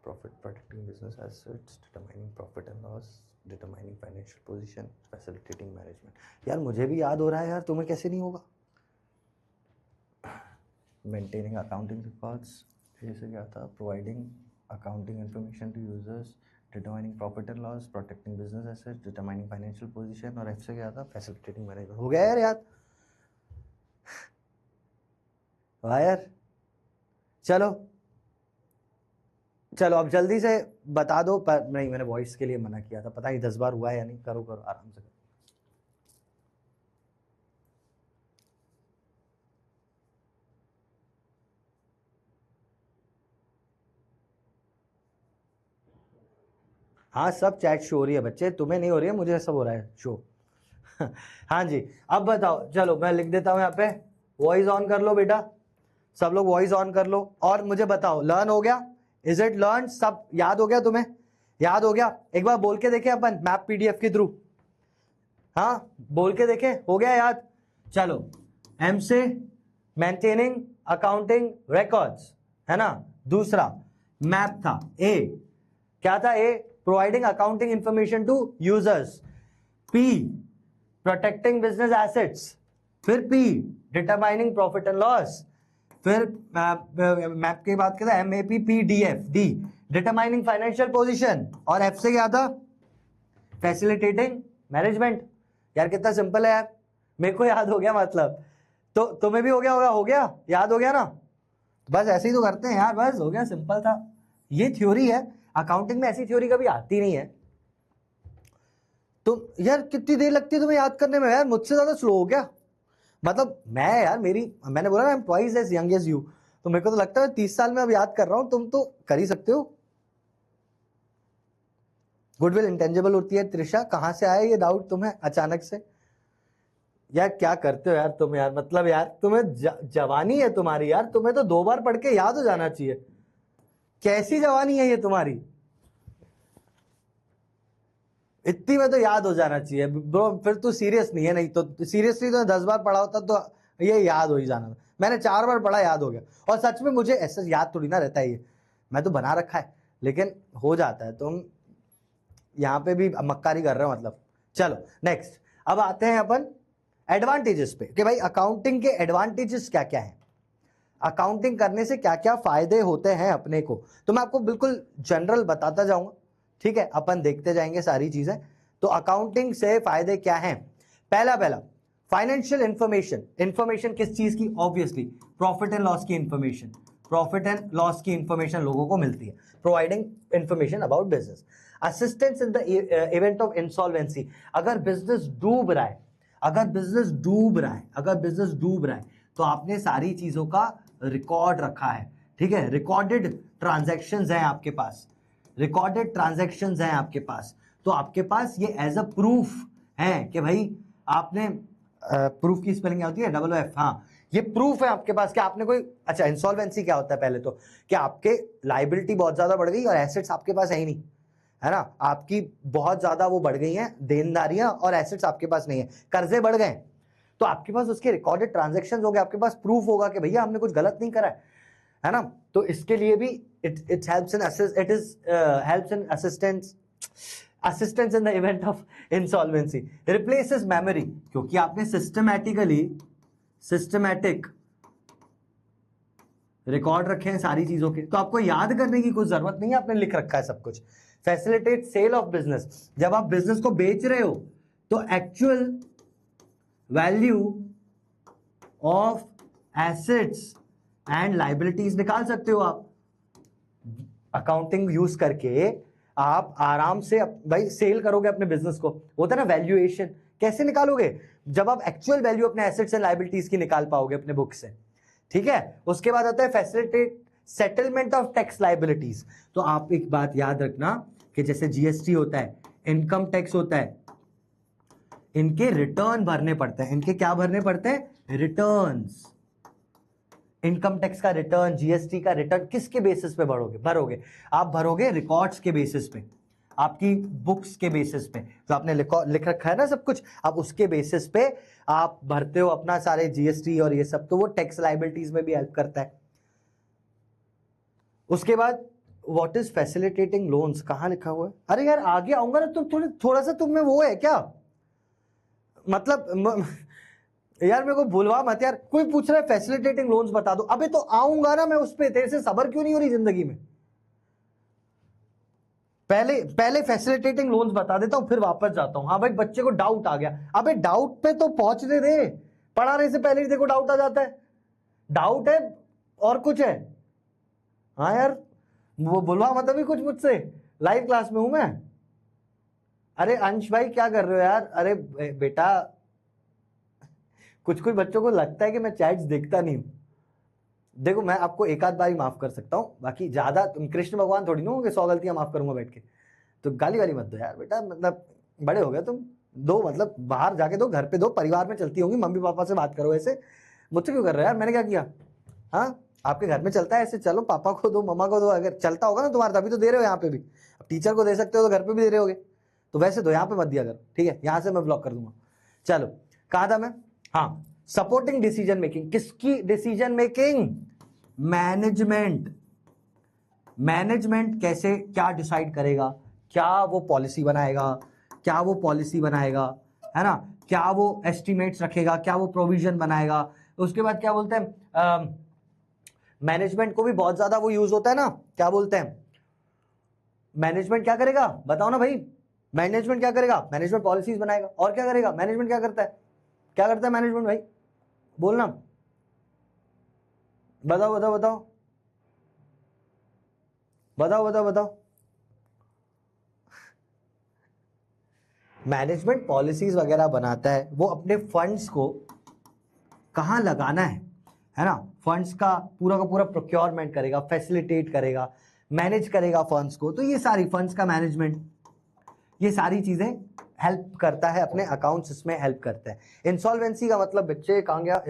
protecting business assets, determining profit and loss, determining financial position, facilitating management। यार मुझे भी याद हो रहा है यार, तुम्हें कैसे नहीं होगा? Maintaining accounting records, जैसे क्या था, providing accounting information to users, determining profit and loss, protecting business assets, determining financial position, और एफ से क्या था, फैसिलिटेटिंग मैनेजमेंट। हो गया यार याद? वाह यार, चलो चलो अब जल्दी से बता दो। पर नहीं, मैंने वॉइस के लिए मना किया था, पता नहीं 10 बार हुआ है या नहीं। करो करो आराम से। हाँ सब चैट शो हो रही है बच्चे, तुम्हें नहीं हो रही है, मुझे सब हो रहा है शो। हाँ जी अब बताओ, चलो मैं लिख देता हूँ यहाँ पे, वॉइस ऑन कर लो बेटा, सब लोग वॉइस ऑन कर लो और मुझे बताओ लर्न हो गया? Is it learn? सब याद हो गया तुम्हें? याद हो गया? एक बार बोल के देखे अपन मैप पीडीएफ के थ्रू। हाँ बोल के देखे, हो गया याद? चलो एम से मेंटेनिंग अकाउंटिंग रिकॉर्ड्स है ना, दूसरा मैप था, ए क्या था? A providing accounting information to users, P protecting business assets, फिर P determining profit and loss, फिर मैप की बात करते हैं M A P P D F, D determining financial position, और एफ से क्या था? Facilitating management. यार कितना सिंपल है यार, मेरे को याद हो गया मतलब, तो तुम्हें भी हो गया होगा? हो गया, याद हो गया ना? बस ऐसे ही तो करते हैं यार, बस हो गया, सिंपल था। ये थ्योरी है, अकाउंटिंग में ऐसी थ्योरी कभी आती नहीं है। तो यार कितनी देर लगती है तुम्हें याद करने में? यार मुझसे ज्यादा स्लो हो गया, मतलब मैं यार, मैंने बोला ना I am twice as young as you, तो मेरे को तो लगता है 30 साल में अब याद कर रहा हूं, तुम तो कर ही सकते हो। गुडविल इंटेंजिबल होती है त्रिशा, कहां से आया ये डाउट तुम्हें अचानक से? यार क्या करते हो यार तुम यार, मतलब यार तुम्हें जवानी है तुम्हारी यार, तुम्हें तो 2 बार पढ़ के याद हो जाना चाहिए। कैसी जवानी है ये तुम्हारी, इतनी में तो याद हो जाना चाहिए ब्रो। फिर तू सीरियस नहीं है, नहीं तो सीरियसली तो 10 बार पढ़ा होता तो ये याद हो ही जाना। मैंने 4 बार पढ़ा, याद हो गया। और सच में मुझे ऐसा याद थोड़ी ना रहता है, ये मैं तो बना रखा है, लेकिन हो जाता है। तुम यहाँ पे भी मक्कारी कर रहे हो मतलब। चलो नेक्स्ट, अब आते हैं अपन एडवांटेजेस पे कि भाई अकाउंटिंग के एडवांटेजेस क्या क्या है, अकाउंटिंग करने से क्या क्या फायदे होते हैं अपने को। तो मैं आपको बिल्कुल जनरल बताता जाऊंगा, ठीक है? अपन देखते जाएंगे सारी चीजें। तो अकाउंटिंग से फायदे क्या हैं? पहला फाइनेंशियल इंफॉर्मेशन। इंफॉर्मेशन किस चीज की? ऑब्वियसली प्रॉफिट एंड लॉस की इंफॉर्मेशन। प्रॉफिट एंड लॉस की इंफॉर्मेशन लोगों को मिलती है, providing information about business. Assistance in the event of insolvency. अगर बिजनेस डूब रहा है, अगर बिजनेस डूब रहा है तो आपने सारी चीजों का रिकॉर्ड रखा है, ठीक है? रिकॉर्डेड ट्रांजैक्शंस हैं आपके पास, तो आपके पास ये एज अ प्रूफ है कि भाई आपने प्रूफ की स्पेलिंग क्या होती है? FF। हाँ, ये प्रूफ है आपके पास कि आपने कोई, अच्छा इंसॉल्वेंसी क्या होता है पहले तो, कि आपके लायबिलिटी बहुत ज्यादा बढ़ गई और एसेट्स आपके पास है ही नहीं, है ना? आपकी बहुत ज्यादा वो बढ़ गई हैं देनदारियां और एसेट्स आपके पास नहीं है, कर्जे बढ़ गए, तो आपके पास उसके रिकॉर्डेड ट्रांजैक्शंस हो गए, आपके पास प्रूफ होगा कि भैया हमने कुछ गलत नहीं करा है ना? तो इसके लिए भी it helps in assistance in the event of insolvency। replaces memory, क्योंकि आपने सिस्टमैटिक रिकॉर्ड रखे हैं सारी चीजों के, तो आपको याद करने की कुछ जरूरत नहीं है, आपने लिख रखा है सब कुछ। Facilitate sale of business. जब आप बिजनेस को बेच रहे हो तो actual value of assets and liabilities निकाल सकते हो आप। अकाउंटिंग यूज करके आप आराम से भाई सेल करोगे अपने बिजनेस को, होता है ना वैल्यूएशन, कैसे निकालोगे? जब आप एक्चुअल वैल्यू अपने एसेट्स एंड लाइबिलिटीज की निकाल पाओगे अपने बुक से, ठीक है। उसके बाद आता है facilitate settlement of tax liabilities. तो आप एक बात याद रखना कि जैसे जीएसटी होता है, इनकम टैक्स होता है, इनके रिटर्न भरने पड़ते हैं। इनके क्या भरने पड़ते हैं? रिटर्न्स। इनकम टैक्स का रिटर्न, जीएसटी का रिटर्न किसके बेसिस पे भरोगे? आप भरोगे रिकॉर्ड्स के बेसिस पे, आपकी बुक्स के बेसिस पे, जो आपने लिख रखा है ना सब कुछ, आप उसके बेसिस पे आप भरते हो अपना सारे जीएसटी और ये सब। तो वो टैक्स लाइबिलिटीज में भी हेल्प करता है। उसके बाद व्हाट इज फैसिलिटेटिंग लोन्स, कहां लिखा हुआ है? अरे यार आगे आऊंगा ना, तुम थोड़ा सा तुम में वो है क्या, मतलब यार मेरे को भूलवा मत यार। कोई पूछ रहा है फैसिलिटेटिंग लोन्स बता दो, अबे तो आऊंगा ना मैं उस पे। तेरे से सबर क्यों नहीं हो रही जिंदगी में? पहले फैसिलिटेटिंग लोन्स बता देता हूं, फिर वापस जाता हूं। हाँ भाई बच्चे को डाउट आ गया, अबे डाउट पे तो पहुंचने दे, पढ़ाने से पहले ही देखो डाउट आ जाता है। डाउट है और कुछ है? हाँ यार वो बुलवा मत अभी कुछ मुझसे, लाइव क्लास में हूं मैं। अरे अंश भाई क्या कर रहे हो यार? अरे बेटा कुछ कुछ बच्चों को लगता है कि मैं चैट्स देखता नहीं हूं। देखो मैं आपको एक आध बार ही माफ कर सकता हूं, बाकी ज्यादा तुम कृष्ण भगवान थोड़ी ना हो कि 100 गलतियां माफ करूंगा बैठ के। तो गाली वाली मत दो यार बेटा, मतलब बड़े हो गए तुम। दो मतलब बाहर जाके दो, घर पे दो, परिवार में चलती होंगी, मम्मी पापा से बात करो ऐसे। मुझसे क्यों कर रहे हो यार? मैंने क्या किया? हाँ आपके घर में चलता है ऐसे, चलो पापा को दो, मम्मा को दो। अगर चलता होगा ना तुम्हारा तभी तो दे रहे हो यहाँ पे भी। अब टीचर को दे सकते हो तो घर पे भी दे रहे होगे, तो वैसे दो, यहाँ पे मत दिया करो, ठीक है? यहाँ से मैं ब्लॉक कर दूंगा। चलो कहा था मैं? हाँ सपोर्टिंग डिसीजन मेकिंग। किसकी डिसीजन मेकिंग? मैनेजमेंट। मैनेजमेंट कैसे क्या डिसाइड करेगा? क्या वो पॉलिसी बनाएगा? है ना? क्या वो एस्टिमेट्स रखेगा? क्या वो प्रोविजन बनाएगा? उसके बाद क्या बोलते हैं, मैनेजमेंट को भी बहुत ज्यादा वो यूज होता है ना, क्या बोलते हैं? मैनेजमेंट क्या करेगा बताओ ना भाई? मैनेजमेंट क्या करेगा? मैनेजमेंट पॉलिसीज बनाएगा। और क्या करेगा मैनेजमेंट? क्या करता है? मैनेजमेंट भाई? बोलना, बताओ बताओ बताओ बताओ बताओ बताओ। मैनेजमेंट पॉलिसीज वगैरह बनाता है, वो अपने फंड्स को कहाँ लगाना है ना? फंड्स का पूरा प्रोक्योरमेंट करेगा, फैसिलिटेट करेगा, मैनेज करेगा फंड्स को। तो ये सारी फंड्स का मैनेजमेंट, ये सारी चीजें हेल्प करता है, अपने अकाउंट्स इसमें हेल्प करता है। इंसॉल्वेंसी का मतलब बच्चे कहाँ गया?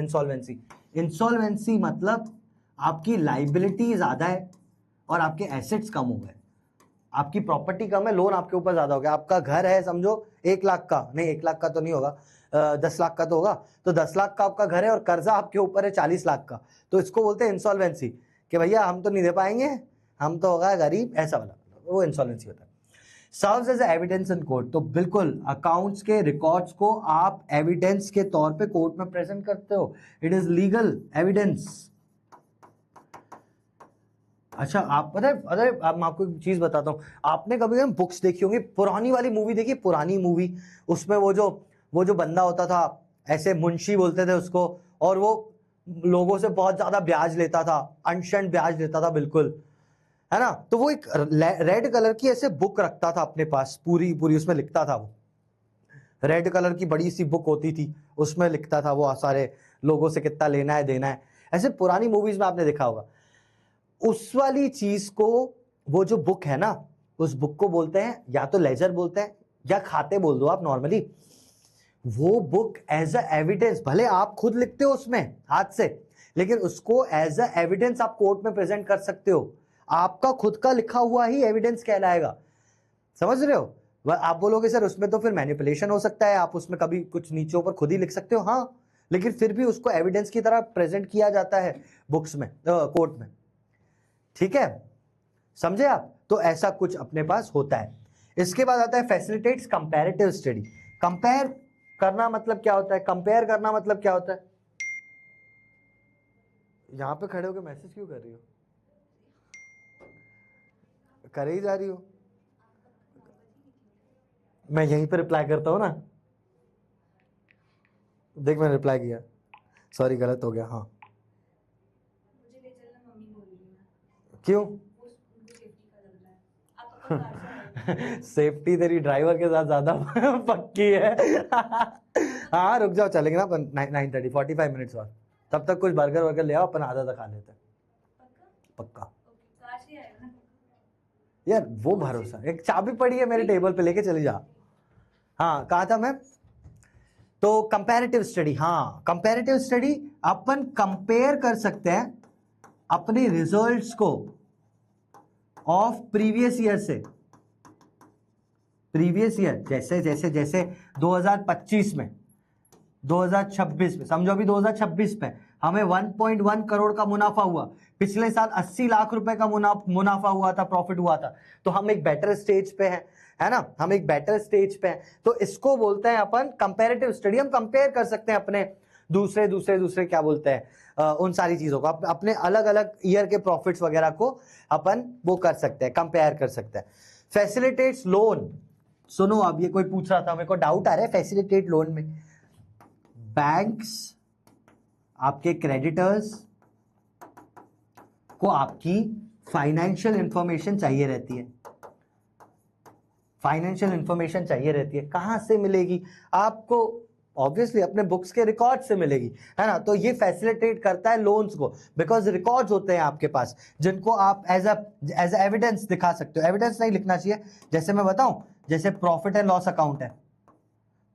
इंसॉल्वेंसी मतलब आपकी लाइबिलिटी ज्यादा है और आपके एसेट्स कम हो गए। आपकी प्रॉपर्टी कम है, लोन आपके ऊपर ज्यादा हो गया। आपका घर है समझो 1 लाख का, नहीं 1 लाख का तो नहीं होगा, 10 लाख का तो होगा। तो 10 लाख का आपका घर है और कर्जा आपके ऊपर है 40 लाख का। तो इसको बोलते हैं इंसॉल्वेंसी, कि भैया हम तो नहीं दे पाएंगे, हम तो होगा गरीब, ऐसा वाला, वो इंसॉल्वेंसी होता है। Serves as evidence in court. तो बिल्कुल अकाउंट्स के रिकॉर्ड्स को आप एविडेंस के तौर पे कोर्ट में प्रेजेंट करते हो। It is legal evidence. अच्छा आप पता है, अरे मैं आपको एक चीज बताता हूँ। आपने कभी बुक्स देखी होंगी, पुरानी वाली मूवी देखी, पुरानी मूवी, उसमें वो जो बंदा होता था, ऐसे मुंशी बोलते थे उसको, और वो लोगों से बहुत ज्यादा ब्याज लेता था, अनशंट ब्याज लेता था बिल्कुल, है ना? तो वो एक रेड कलर की ऐसे बुक रखता था अपने पास, पूरी उसमें लिखता था। वो रेड कलर की बड़ी सी बुक होती थी, उसमें लिखता था वो सारे लोगों से कितना लेना है देना है। ऐसे पुरानी मूवीज में आपने देखा होगा। उस वाली चीज को, वो जो बुक है ना, उस बुक को बोलते हैं या तो लेजर बोलते हैं या खाते बोल दो आप नॉर्मली। वो बुक एज अ एविडेंस, भले आप खुद लिखते हो उसमें हाथ से, लेकिन उसको एज अ एविडेंस आप कोर्ट में प्रेजेंट कर सकते हो। आपका खुद का लिखा हुआ ही एविडेंस कहलाएगा। समझ रहे हो? आप बोलोगे सर उसमें तो फिर मैनिपुलेशन हो सकता है, आप उसमें कभी कुछ नीचे ऊपर खुद ही लिख सकते हो। हाँ, लेकिन फिर भी उसको एविडेंस की तरह प्रेजेंट किया जाता है बुक्स में, कोर्ट में। ठीक है, समझे आप? तो ऐसा कुछ अपने पास होता है। इसके बाद आता है फैसिलिटेट्स कंपैरेटिव स्टडी। कंपेयर करना मतलब क्या होता है? कंपेयर करना मतलब क्या होता है? यहां पे खड़े होकर मैसेज क्यों कर रही हो? करे ही जा रही हो। मैं यहीं पे रिप्लाई करता हूं ना। देख मैंने रिप्लाई किया, सॉरी गलत हो गया। हाँ क्यों? सेफ्टी तेरी ड्राइवर के साथ ज्यादा पक्की है। हाँ रुक जाओ, चलेंगे ना अपन 9:30, 45 मिनट्स और, तब तक कुछ बर्गर वर्गर ले आओ, अपन आधा तक खा लेते हैं। पक्का यार, वो भरोसा। एक चाबी पड़ी है मेरे टेबल पे, लेके चली जा। हाँ कहा था मैं, तो कंपैरेटिव स्टडी। हाँ कंपैरेटिव स्टडी, अपन कंपेयर कर सकते हैं अपने रिजल्ट्स को ऑफ प्रीवियस ईयर से। प्रीवियस ईयर जैसे जैसे जैसे 2025 में, 2026 में, समझो अभी 2026 में हमें 1.1 करोड़ का मुनाफा हुआ, पिछले साल 80 लाख रुपए का मुनाफा हुआ था, प्रॉफिट हुआ था, तो हम एक बेटर स्टेज पे हैं, है ना, हम एक बेटर स्टेज पे हैं। तो इसको बोलते हैं अपन कंपैरेटिव स्टडी। हम कंपेयर कर सकते हैं अपने दूसरे क्या बोलते हैं उन सारी चीजों को, अपने अलग अलग ईयर के प्रॉफिट्स वगैरह को अपन वो कर सकते हैं, कंपेयर कर सकते हैं। Facilitates loan. सुनो, अब ये कोई पूछ रहा था, मेरे को डाउट आ रहा है फैसिलिटेट लोन में। बैंक्स आपके क्रेडिटर्स को आपकी फाइनेंशियल इंफॉर्मेशन चाहिए रहती है। फाइनेंशियल इंफॉर्मेशन चाहिए रहती है, कहां से मिलेगी आपको? ऑब्वियसली अपने बुक्स के रिकॉर्ड से मिलेगी, है ना। तो ये फैसिलिटेट करता है लोन्स को, बिकॉज रिकॉर्ड्स होते हैं आपके पास जिनको आप एज अ एविडेंस दिखा सकते हो। एविडेंस नहीं लिखना चाहिए, जैसे मैं बताऊं, जैसे प्रॉफिट एंड लॉस अकाउंट है,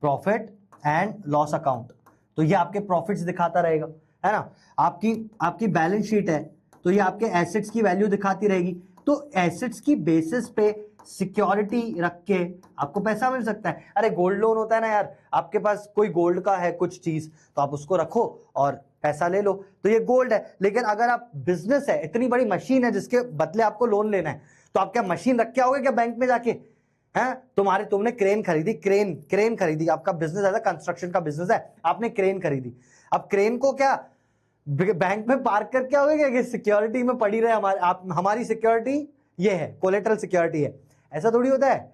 प्रॉफिट एंड लॉस अकाउंट, तो ये आपके प्रॉफिट्स दिखाता रहेगा, है ना। आपकी बैलेंस शीट है, तो ये आपके एसेट्स की वैल्यू दिखाती रहेगी। तो एसेट्स की बेसिस पे सिक्योरिटी रख के आपको पैसा मिल सकता है। अरे गोल्ड लोन होता है ना यार, आपके पास कोई गोल्ड का है कुछ चीज, तो आप उसको रखो और पैसा ले लो, तो ये गोल्ड है। लेकिन अगर आप बिजनेस है, इतनी बड़ी मशीन है जिसके बदले आपको लोन लेना है, तो आप क्या मशीन रख के आओगे क्या बैंक में जाके? हैं, तुमने क्रेन खरीदी, क्रेन खरीदी, आपका बिजनेस है, कंस्ट्रक्शन का बिजनेस है, आपने क्रेन खरीदी। अब क्रेन को क्या बैंक में पार्क करके आओगे क्या कि सिक्योरिटी में पड़ी रहे हमारी सिक्योरिटी ये है, कोलेटरल सिक्योरिटी है? ऐसा थोड़ी होता है,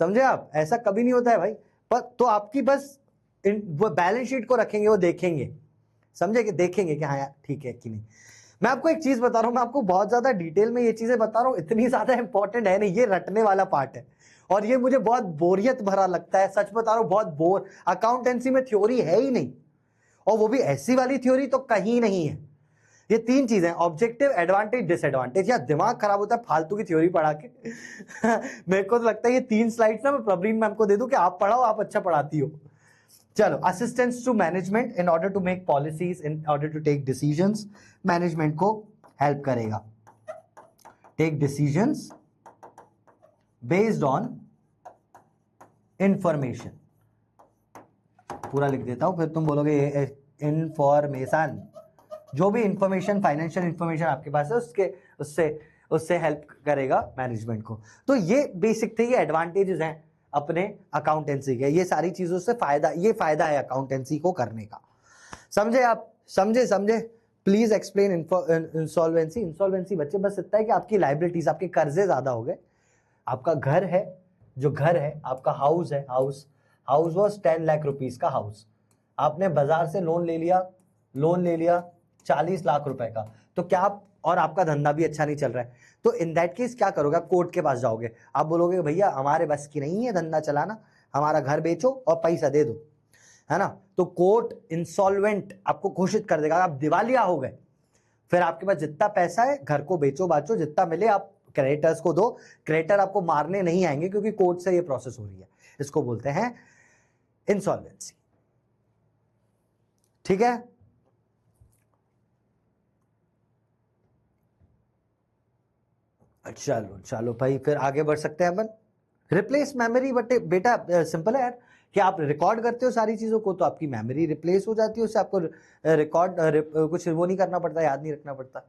समझे आप? ऐसा कभी नहीं होता है भाई। पर तो आपकी बस वो बैलेंस शीट को रखेंगे, वो देखेंगे, समझे, कि देखेंगे कि हाँ यार ठीक है कि नहीं। मैं आपको एक चीज बता रहा हूं, मैं आपको बहुत ज्यादा डिटेल में ये चीजें बता रहा हूं, इतनी ज्यादा इंपॉर्टेंट है नहीं, ये रटने वाला पार्ट है और ये मुझे बहुत बोरियत भरा लगता है, सच बता रहा हूं, बहुत बोर। अकाउंटेंसी में थ्योरी है ही नहीं, और वो भी ऐसी वाली थ्योरी तो कहीं नहीं है। ये तीन चीजें, ऑब्जेक्टिव, एडवांटेज, डिसएडवांटेज। यार दिमाग खराब होता है फालतू की थ्योरी पढ़ा के। मेरे को तो लगता है ये 3 स्लाइड्स ना मैं प्रवीण मैम को दे दूं कि आप पढ़ाओ, आप अच्छा पढ़ाती हो। चलो, assistance to management in order to make policies, in order to take decisions. Management को हेल्प करेगा take decisions based on information. पूरा लिख देता हूं, फिर तुम बोलोगे इंफॉर्मेशन, जो भी इंफॉर्मेशन, फाइनेंशियल इंफॉर्मेशन आपके पास है उससे हेल्प करेगा मैनेजमेंट को। तो ये बेसिक थे, ये एडवांटेजेस हैं अपने अकाउंटेंसी के। ये सारी चीजों से फायदा है अकाउंटेंसी को करने का। समझे आप? समझे? Please explain insolvency. इंसॉल्वेंसी बच्चे बस इतना है कि आपकी लाइबिलिटीज, आपके कर्जे ज्यादा हो गए। आपका घर है, जो घर है आपका, हाउस है, हाउस वॉज 10 लाख रुपीज का हाउस, आपने बाजार से लोन ले लिया 40 लाख रुपए का, तो क्या आप, और आपका धंधा भी अच्छा नहीं चल रहा है, तो इन दैट केस क्या करोगे? आप कोर्ट के पास जाओगे, आप बोलोगे भैया हमारे बस की नहीं है धंधा चलाना, हमारा घर बेचो और पैसा दे दो, है ना। तो कोर्ट इंसॉल्वेंट आपको घोषित कर देगा, आप दिवालिया हो गए। फिर आपके पास जितना पैसा है घर को बेचो बाचो, जितना मिले आप क्रेडिटर्स को दो। क्रेडिटर आपको मारने नहीं आएंगे क्योंकि कोर्ट से ये प्रोसेस हो रही है। इसको बोलते हैं इंसॉल्वेंसी, ठीक है। चलो भाई, फिर आगे बढ़ सकते हैं अपन। रिप्लेस मेमोरी, बेटा सिंपल है यार, कि आप रिकॉर्ड करते हो सारी चीजों को तो आपकी मेमोरी रिप्लेस हो जाती है, उससे आपको कुछ वो नहीं करना पड़ता, याद नहीं रखना पड़ता।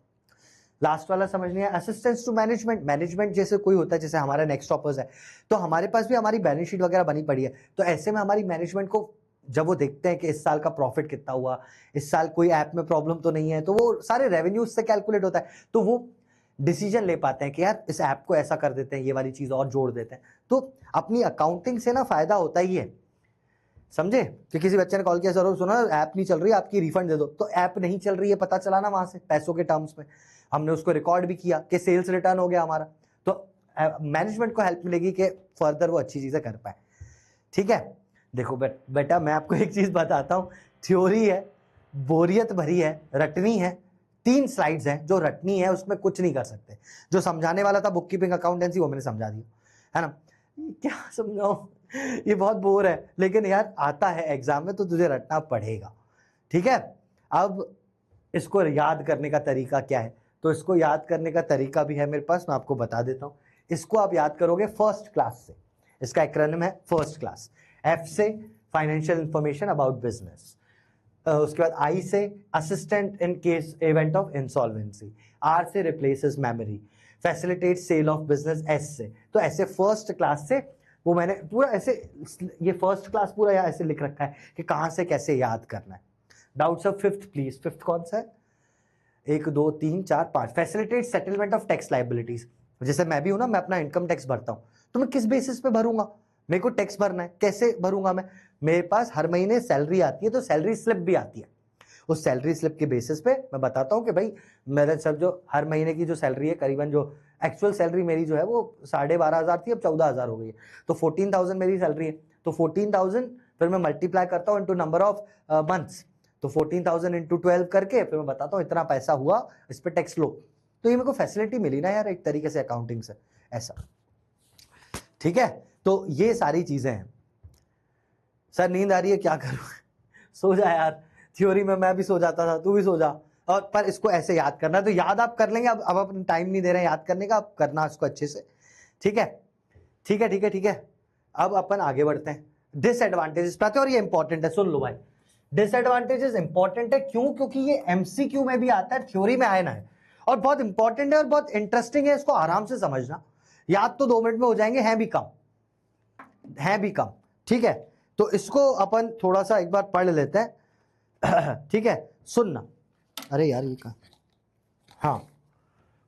लास्ट वाला समझनी है, असिस्टेंस टू मैनेजमेंट। मैनेजमेंट जैसे कोई होता है, जैसे हमारा नेक्स्ट टॉपर्स है, तो हमारे पास भी हमारी बैलेंस शीट वगैरह बनी पड़ी है, तो ऐसे में हमारी मैनेजमेंट को जब वो देखते हैं कि इस साल का प्रॉफिट कितना हुआ, इस साल कोई ऐप में प्रॉब्लम तो नहीं है, तो वो सारे रेवेन्यू से कैलकुलेट होता है, तो वो डिसीजन ले पाते हैं कि यार इस ऐप को ऐसा कर देते हैं, ये वाली चीज और जोड़ देते हैं। तो अपनी अकाउंटिंग से ना फायदा होता ही है, समझे? कि किसी बच्चे ने कॉल किया, सर सुना ऐप नहीं चल रही, आपकी रिफंड दे दो, तो ऐप नहीं चल रही है पता चला ना वहां से पैसों के टर्म्स में, हमने उसको रिकॉर्ड भी किया कि सेल्स रिटर्न हो गया हमारा, तो मैनेजमेंट को हेल्प मिलेगी कि फर्दर वो अच्छी चीजें कर पाए। ठीक है, देखो बेटा मैं आपको एक चीज बताता हूँ, थ्योरी है, बोरियत भरी है, रटनी है, 3 स्लाइड्स हैं, जो रटनी है उसमें कुछ नहीं कर सकते, जो समझाने वाला था बुक कीपिंग अकाउंटेंसी वो मैंने समझा दिया, है ना। क्या समझाऊं, ये बहुत बोर है, लेकिन यार आता है एग्जाम में तो तुझे रटना पड़ेगा। ठीक है, अब इसको याद करने का तरीका क्या है, तो इसको याद करने का तरीका भी है मेरे पास, मैं आपको बता देता हूं। इसको आप याद करोगे फर्स्ट क्लास से, इसका एक्रोनिम है फर्स्ट क्लास। एफ से फाइनेंशियल इंफॉर्मेशन अबाउट बिजनेस, उसके बाद आई से assistant in case event of insolvency, R से replaces memory, facilitate sale of business S से। तो ऐसे फर्स्ट क्लास से वो मैंने पूरा ऐसे, ये फर्स्ट क्लास पूरा यहाँ ऐसे लिख रखा है कि कहां से कैसे याद करना है। Doubts of fifth please, fifth कौन सा है? 1 2 3 4 5, facilitate settlement of tax liabilities. जैसे मैं भी हूं ना, मैं अपना इनकम टैक्स भरता हूं, तो मैं किस बेसिस पे भरूंगा, मेरे को टैक्स भरना है, कैसे भरूंगा मैं? मेरे पास हर महीने सैलरी आती है, तो सैलरी स्लिप भी आती है, उस सैलरी स्लिप के बेसिस पे मैं बताता हूँ कि भाई मेरे सब जो हर महीने की जो सैलरी है, करीबन जो एक्चुअल सैलरी मेरी जो है वो 12,500 थी, अब 14,000 हो गई है, तो 14,000 मेरी सैलरी है, तो 14,000 फिर मैं मल्टीप्लाई करता हूँ इंटू नंबर ऑफ मंथ्स, तो 14,000 इंटू 12 करके फिर मैं बताता हूँ इतना पैसा हुआ, इस पर टैक्स लो। तो ये मेरे को फैसिलिटी मिली ना यार एक तरीके से अकाउंटिंग से, ऐसा। ठीक है, तो ये सारी चीजें हैं। सर नींद आ रही है, क्या करूं? सो जा यार, थ्योरी में मैं भी सो जाता था, तू भी सो जा। और पर इसको ऐसे याद करना है, तो याद आप कर लेंगे, अब अपन टाइम नहीं दे रहे हैं याद करने का, अब करना इसको अच्छे से। ठीक है, ठीक है, ठीक है, ठीक है। अब अपन आगे बढ़ते हैं, डिसएडवांटेजेस पे आते हैं, और ये इंपॉर्टेंट है, सुन लो भाई। डिसएडवांटेजेस इंपॉर्टेंट है क्यों? क्योंकि ये एमसीक्यू में भी आता है, थ्योरी में आया ना है, और बहुत इंपॉर्टेंट है और बहुत इंटरेस्टिंग है, इसको आराम से समझना। याद तो 2 मिनट में हो जाएंगे, हैं भी कम, हैं भी कम। ठीक है, तो इसको अपन थोड़ा सा एक बार पढ़ लेते हैं। ठीक है, सुनना। अरे यार ये कहा, हाँ,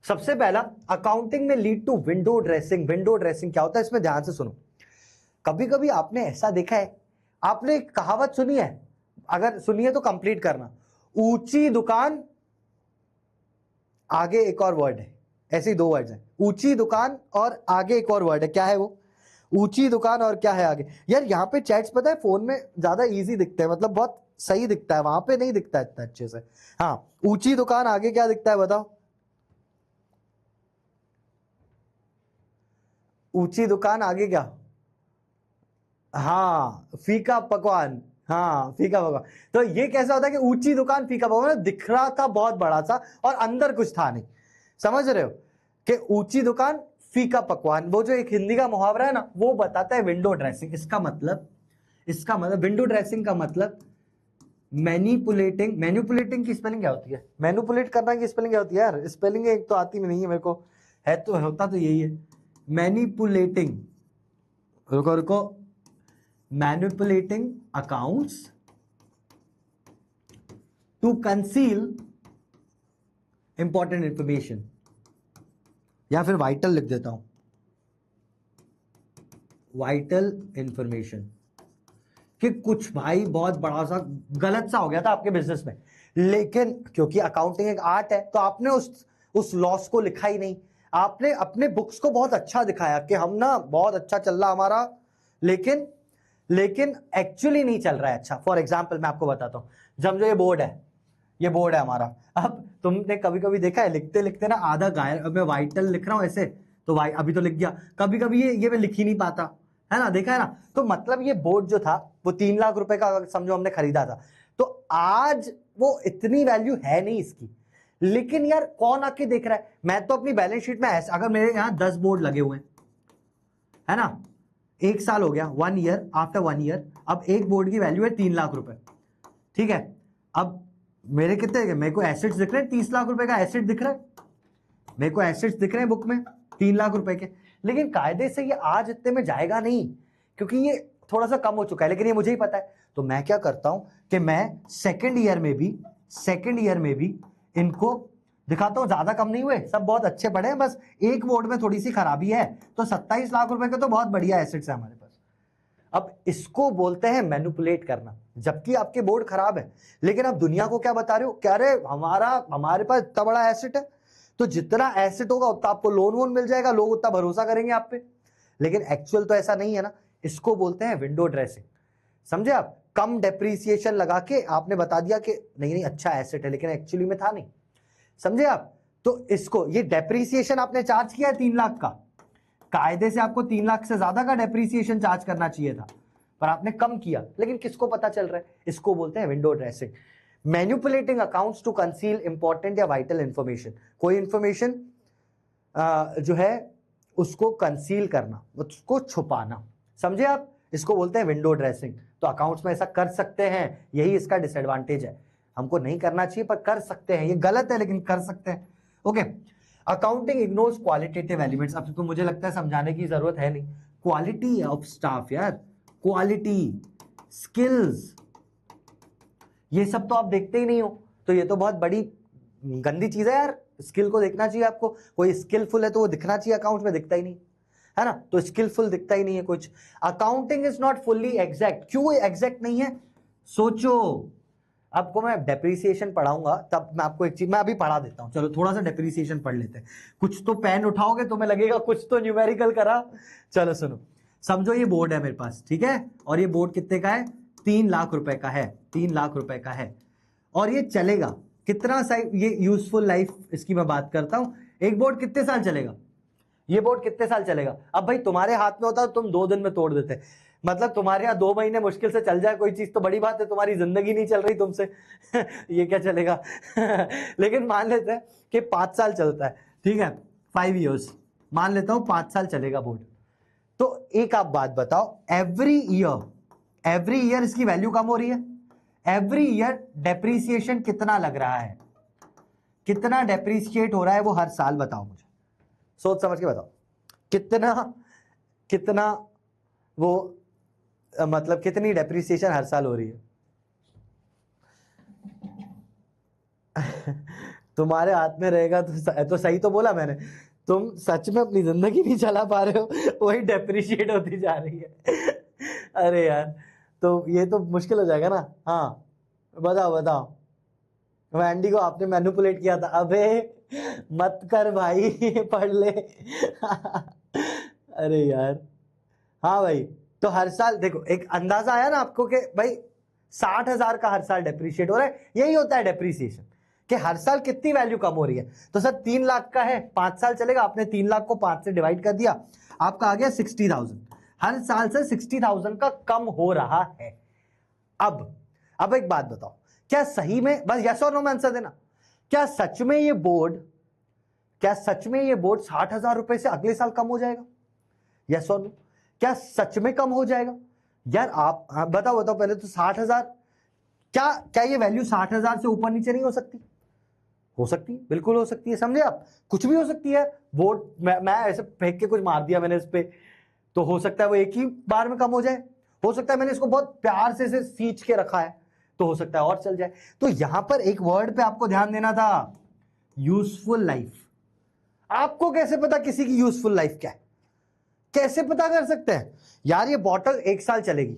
सबसे पहला, अकाउंटिंग में lead to window dressing. Window dressing क्या होता है, इसमें ध्यान से सुनो। कभी कभी आपने ऐसा देखा है, आपने एक कहावत सुनी है, अगर सुनी है तो कंप्लीट करना, ऊंची दुकान, आगे एक और वर्ड है, ऐसे ही 2 वर्ड्स हैं, ऊंची दुकान और आगे एक और वर्ड है, क्या है वो? ऊंची दुकान और क्या है आगे? यार यहाँ पे चैट्स पता है फोन में ज्यादा इजी दिखते हैं, मतलब बहुत सही दिखता है, वहां पे नहीं दिखता है इतना अच्छे से। हाँ, ऊंची दुकान आगे क्या दिखता है बताओ? ऊंची दुकान आगे क्या? हाँ, फीका पकवान। हाँ, फीका पकवान। तो ये कैसा होता है कि ऊंची दुकान फीका पकवान दिख रहा था बहुत बड़ा सा और अंदर कुछ था नहीं, समझ रहे हो? कि ऊंची दुकान फीका पकवान, वो जो एक हिंदी का मुहावरा है ना, वो बताता है विंडो ड्रेसिंग। इसका मतलब विंडो ड्रेसिंग का मतलब मैनिपुलेटिंग। मैनिपुलेटिंग की स्पेलिंग क्या होती है? मैनिपुलेट करना की स्पेलिंग क्या होती है यार? स्पेलिंग एक तो आती नहीं है मेरे को, है तो होता तो यही है, मैनिपुलेटिंग। रुको रुको, manipulating accounts to conceal important information, या फिर वाइटल लिख देता हूं, वाइटल इंफॉर्मेशन, कि कुछ भाई बहुत बड़ा सा गलत सा हो गया था आपके बिजनेस में, लेकिन क्योंकि अकाउंटिंग एक आर्ट है, तो आपने उस लॉस को लिखा ही नहीं, आपने अपने बुक्स को बहुत अच्छा दिखाया कि हम ना बहुत अच्छा चल रहा हमारा, लेकिन एक्चुअली नहीं चल रहा है अच्छा। फॉर एग्जाम्पल मैं आपको बताता हूं, जब जो ये बोर्ड है हमारा, अब तुमने कभी कभी देखा है लिखते लिखते ना आधा गायब, अब मैं वाइटल लिख रहा हूं ऐसे, तो अभी तो लिख गया, कभी कभी ये मैं लिख ही नहीं पाता, है ना, देखा है ना। तो मतलब ये बोर्ड जो था वो 3 लाख रुपए का समझो हमने खरीदा था, तो आज वो इतनी वैल्यू है नहीं इसकी, लेकिन यार कौन आके देख रहा है? मैं तो अपनी बैलेंस शीट में ऐसे, अगर मेरे यहाँ 10 बोर्ड लगे हुए हैं, है ना, 1 साल हो गया, 1 ईयर, आफ्टर 1 ईयर, अब एक बोर्ड की वैल्यू है 3 लाख रुपए। ठीक है, अब मेरे कितने, मेरे को एसेट्स दिख रहे हैं, 30 लाख रुपए का एसेट दिख रहा है, मेरे को एसेट्स दिख रहे हैं बुक में 3 लाख रुपए के, लेकिन कायदे से ये आज इतने में जाएगा नहीं, क्योंकि ये थोड़ा सा कम हो चुका है, लेकिन ये मुझे ही पता है। तो मैं क्या करता हूं कि मैं सेकेंड ईयर में भी इनको दिखाता हूं, ज्यादा कम नहीं हुए, सब बहुत अच्छे पड़े हैं, बस एक बोर्ड में थोड़ी सी खराबी है, तो 27 लाख रुपए का तो बहुत बढ़िया एसेट्स है हमारे पास। अब इसको बोलते हैं मैनिपुलेट करना, जबकि आपके बोर्ड खराब है, लेकिन आप दुनिया को क्या बता रहे हो, क्या रे हमारे पास इतना बड़ा एसेट है, तो जितना एसेट होगा उतना आपको लोन वोन मिल जाएगा, लोग उतना भरोसा करेंगे आप पे। लेकिन एक्चुअल तो ऐसा नहीं है ना। इसको बोलते हैं विंडो ड्रेसिंग, समझे आप? कम डेप्रीसिएशन लगा के आपने बता दिया कि नहीं नहीं अच्छा एसेट है, लेकिन एक्चुअली में था नहीं, समझे आप? तो इसको, ये डेप्रीसिएशन आपने चार्ज किया है 3 लाख का, कायदे से आपको 3 लाख से ज्यादा का डेप्रीसिएशन चार्ज करना चाहिए था, पर आपने कम किया, लेकिन किसको पता चल रहा है? इसको बोलते हैं window dressing. Manipulating accounts to conceal important या वाइटल इंफॉर्मेशन, कोई इंफॉर्मेशन जो है उसको कंसील करना, उसको छुपाना, समझे आप? इसको बोलते हैं विंडो ड्रेसिंग। तो अकाउंट्स में ऐसा कर सकते हैं, यही इसका डिसएडवांटेज है। हमको नहीं करना चाहिए पर कर सकते हैं, ये गलत है लेकिन कर सकते हैं। Okay, accounting ignores qualitative elements. अब तो मुझे लगता है समझाने की जरूरत है नहीं। क्वालिटी ऑफ स्टाफ यार, क्वालिटी, स्किल्स, ये सब तो आप देखते ही नहीं हो, तो ये तो बहुत बड़ी गंदी चीज है यार। स्किल को देखना चाहिए आपको, कोई स्किलफुल है तो वो दिखना चाहिए, अकाउंट में दिखता ही नहीं है ना, तो स्किलफुल दिखता ही नहीं है कुछ। Accounting is not fully exact, क्यों एग्जैक्ट नहीं है? सोचो, आपको मैं डेप्रीसिएशन पढ़ाऊंगा तब मैं आपको एक चीज मैं अभी पढ़ा देता हूं, चलो थोड़ा सा डेप्रीसिएशन पढ़ लेते हैं। कुछ तो पेन उठाओगे तो मैं लगेगा कुछ तो न्यूमेरिकल करा। चलो सुनो, समझो ये बोर्ड है मेरे पास, ठीक है, और ये बोर्ड कितने का है? 3 लाख रुपए का है, 3 लाख रुपए का है, और ये चलेगा कितना ये यूजफुल लाइफ इसकी मैं बात करता हूं। एक बोर्ड कितने साल चलेगा? ये बोर्ड कितने साल चलेगा? अब भाई तुम्हारे हाथ में होता तो तुम 2 दिन में तोड़ देते, मतलब तुम्हारे यहाँ 2 महीने मुश्किल से चल जाए कोई चीज तो बड़ी बात है, तुम्हारी जिंदगी नहीं चल रही तुमसे ये क्या चलेगा लेकिन मान लेते हैं कि 5 साल चलता है, ठीक है, 5 years, मान लेता हूं 5 साल चलेगा बोर्ड। तो एक आप बात बताओ, एवरी ईयर इसकी वैल्यू कम हो रही है, एवरी ईयर डेप्रीसिएशन कितना लग रहा है, कितना डेप्रीशिएट हो रहा है वो हर साल बताओ मुझे, सोच समझ के बताओ, कितना वो मतलब कितनी डेप्रीसिएशन हर साल हो रही है तुम्हारे हाथ में रहेगा तो सही तो बोला मैंने, तुम सच में अपनी जिंदगी नहीं चला पा रहे हो, वही डेप्रीशिएट होती जा रही है अरे यार, तो ये तो मुश्किल हो जाएगा ना। हाँ बताओ, वैंडी को आपने मैनिपुलेट किया था, अबे मत कर भाई पढ़ ले अरे यार, हाँ भाई, तो हर साल देखो एक अंदाजा आया ना आपको कि भाई 60,000 का हर साल डेप्रीशिएट हो रहा है, यही होता है डेप्रीसिएशन, कि हर साल कितनी वैल्यू कम हो रही है। तो सर 3 लाख का है, 5 साल चलेगा, आपने 3 लाख को 5 से डिवाइड कर दिया, आपका आ गया 60,000, हर साल से 60,000 का कम हो रहा है। अब एक बात बताओ, क्या सही में, बस यस और नो में आंसर देना, क्या सच में ये बोर्ड 60,000 रुपए से अगले साल कम हो जाएगा? यस और नो, क्या सच में कम हो जाएगा? यार आप बताओ पहले तो 60,000, क्या ये वैल्यू 60,000 से ऊपर नीचे नहीं हो सकती? हो सकती है, बिल्कुल हो सकती है, समझे आप? कुछ भी हो सकती है। बोर्ड मैं ऐसे फेंक के कुछ मार दिया मैंने इस पे, तो हो सकता है वो एक ही बार में कम हो जाए, हो सकता है मैंने इसको बहुत प्यार से इसे सींच के रखा है, तो हो सकता है और चल जाए। तो यहां पर एक वर्ड पे आपको ध्यान देना था, यूजफुल लाइफ। आपको कैसे पता किसी की यूजफुल लाइफ क्या है? कैसे पता कर सकते हैं? यार ये बॉटल 1 साल चलेगी,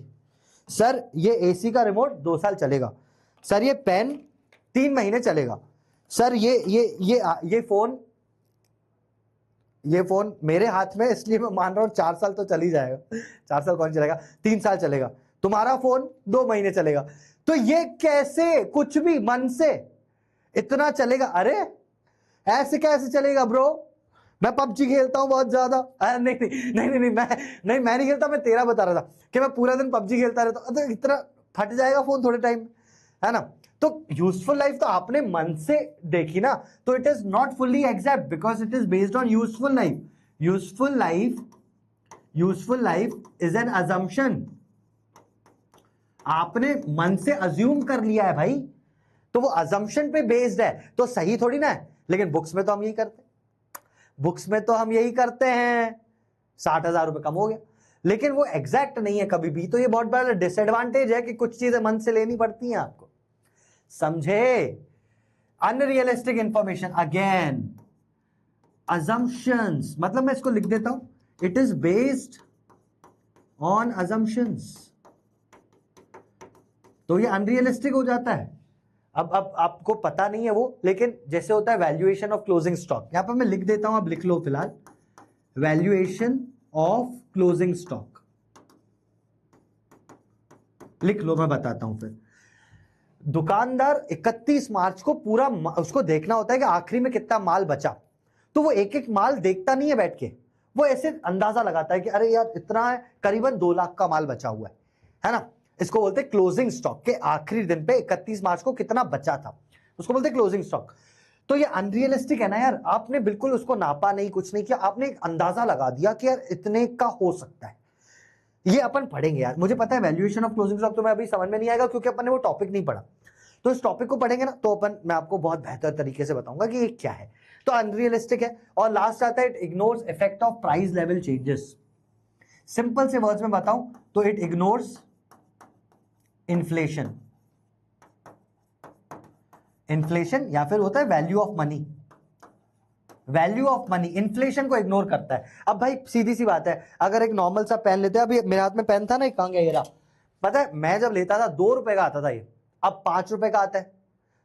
सर ये एसी का रिमोट 2 साल चलेगा, सर ये पेन 3 महीने चलेगा, सर ये फोन मेरे हाथ में इसलिए मैं मान रहा हूं 4 साल तो चल ही जाएगा, 4 साल कौन चलेगा, 3 साल चलेगा, तुम्हारा फोन 2 महीने चलेगा। तो ये कैसे कुछ भी मन से इतना चलेगा? अरे ऐसे कैसे चलेगा ब्रो? मैं पबजी खेलता हूं बहुत ज्यादा। नहीं मैं नहीं खेलता, मैं तेरा बता रहा था कि मैं पूरा दिन पबजी खेलता रहता हूं, तो इतना फट जाएगा फोन थोड़े टाइम में, है ना? तो यूजफुल लाइफ तो आपने मन से देखी ना, तो it is not fully exact because it is based on useful life. Useful life is an assumption, आपने मन से अज्यूम कर लिया है भाई, तो वो अजम्पशन पे बेस्ड है, तो सही थोड़ी ना है। लेकिन बुक्स में तो हम यही करते हैं, 60,000 रुपए कम हो गया, लेकिन वो एग्जैक्ट नहीं है कभी भी। तो ये बहुत बड़ा डिसएडवांटेज है कि कुछ चीजें मन से लेनी पड़ती हैं आपको, समझे? अनरियलिस्टिक इंफॉर्मेशन, अगेन अजम्पशंस, मतलब मैं इसको लिख देता हूं, it is based on assumptions, तो ये अनरियलिस्टिक हो जाता है। अब आपको पता नहीं है वो, लेकिन जैसे होता है वैल्यूएशन ऑफ क्लोजिंग स्टॉक, यहां पर मैं लिख देता हूं, आप लिख लो फिलहाल, वैल्यूएशन ऑफ क्लोजिंग स्टॉक लिख लो, मैं बताता हूं फिर। दुकानदार 31 मार्च को पूरा उसको देखना होता है कि आखिरी में कितना माल बचा, तो वो एक एक माल देखता नहीं है बैठ के, वो ऐसे अंदाजा लगाता है कि अरे यार इतना है, करीबन 2 लाख का माल बचा हुआ है ना। इसको बोलते हैं क्लोजिंग स्टॉक, के आखिरी दिन पे 31 मार्च को कितना बचा था, उसको बोलते हैं क्लोजिंग स्टॉक। तो ये अनरियलिस्टिक है ना यार, आपने बिल्कुल उसको नापा नहीं, कुछ नहीं किया, आपने एक अंदाजा लगा दिया कि यार इतने का हो सकता है। ये अपन पढ़ेंगे यार, मुझे पता है वैल्यूएशन ऑफ क्लोजिंग स्टॉक तो मैं अभी समझ में नहीं आएगा क्योंकि अपन ने वो टॉपिक नहीं पढ़ा, तो इस टॉपिक को पढ़ेंगे ना तो अपन मैं आपको बहुत बेहतर तरीके से बताऊंगा कि ये क्या है। तो अनरियलिस्टिक है। और लास्ट आता है it ignores effect of price level changes. Simple से वर्ड्स में बताऊं तो इट इग्नोर्स इन्फ्लेशन, इन्फ्लेशन या फिर होता है value of money, value of money, inflation को इग्नोर करता है। अब भाई सीधी सी बात है, अगर एक नॉर्मल सा पेन लेते हैं, अभी मेरे हाथ में पेन था ना, एक कहां गया ये रहा, पता है मैं जब लेता था 2 रुपए का आता था ये, अब 5 रुपए का आता है,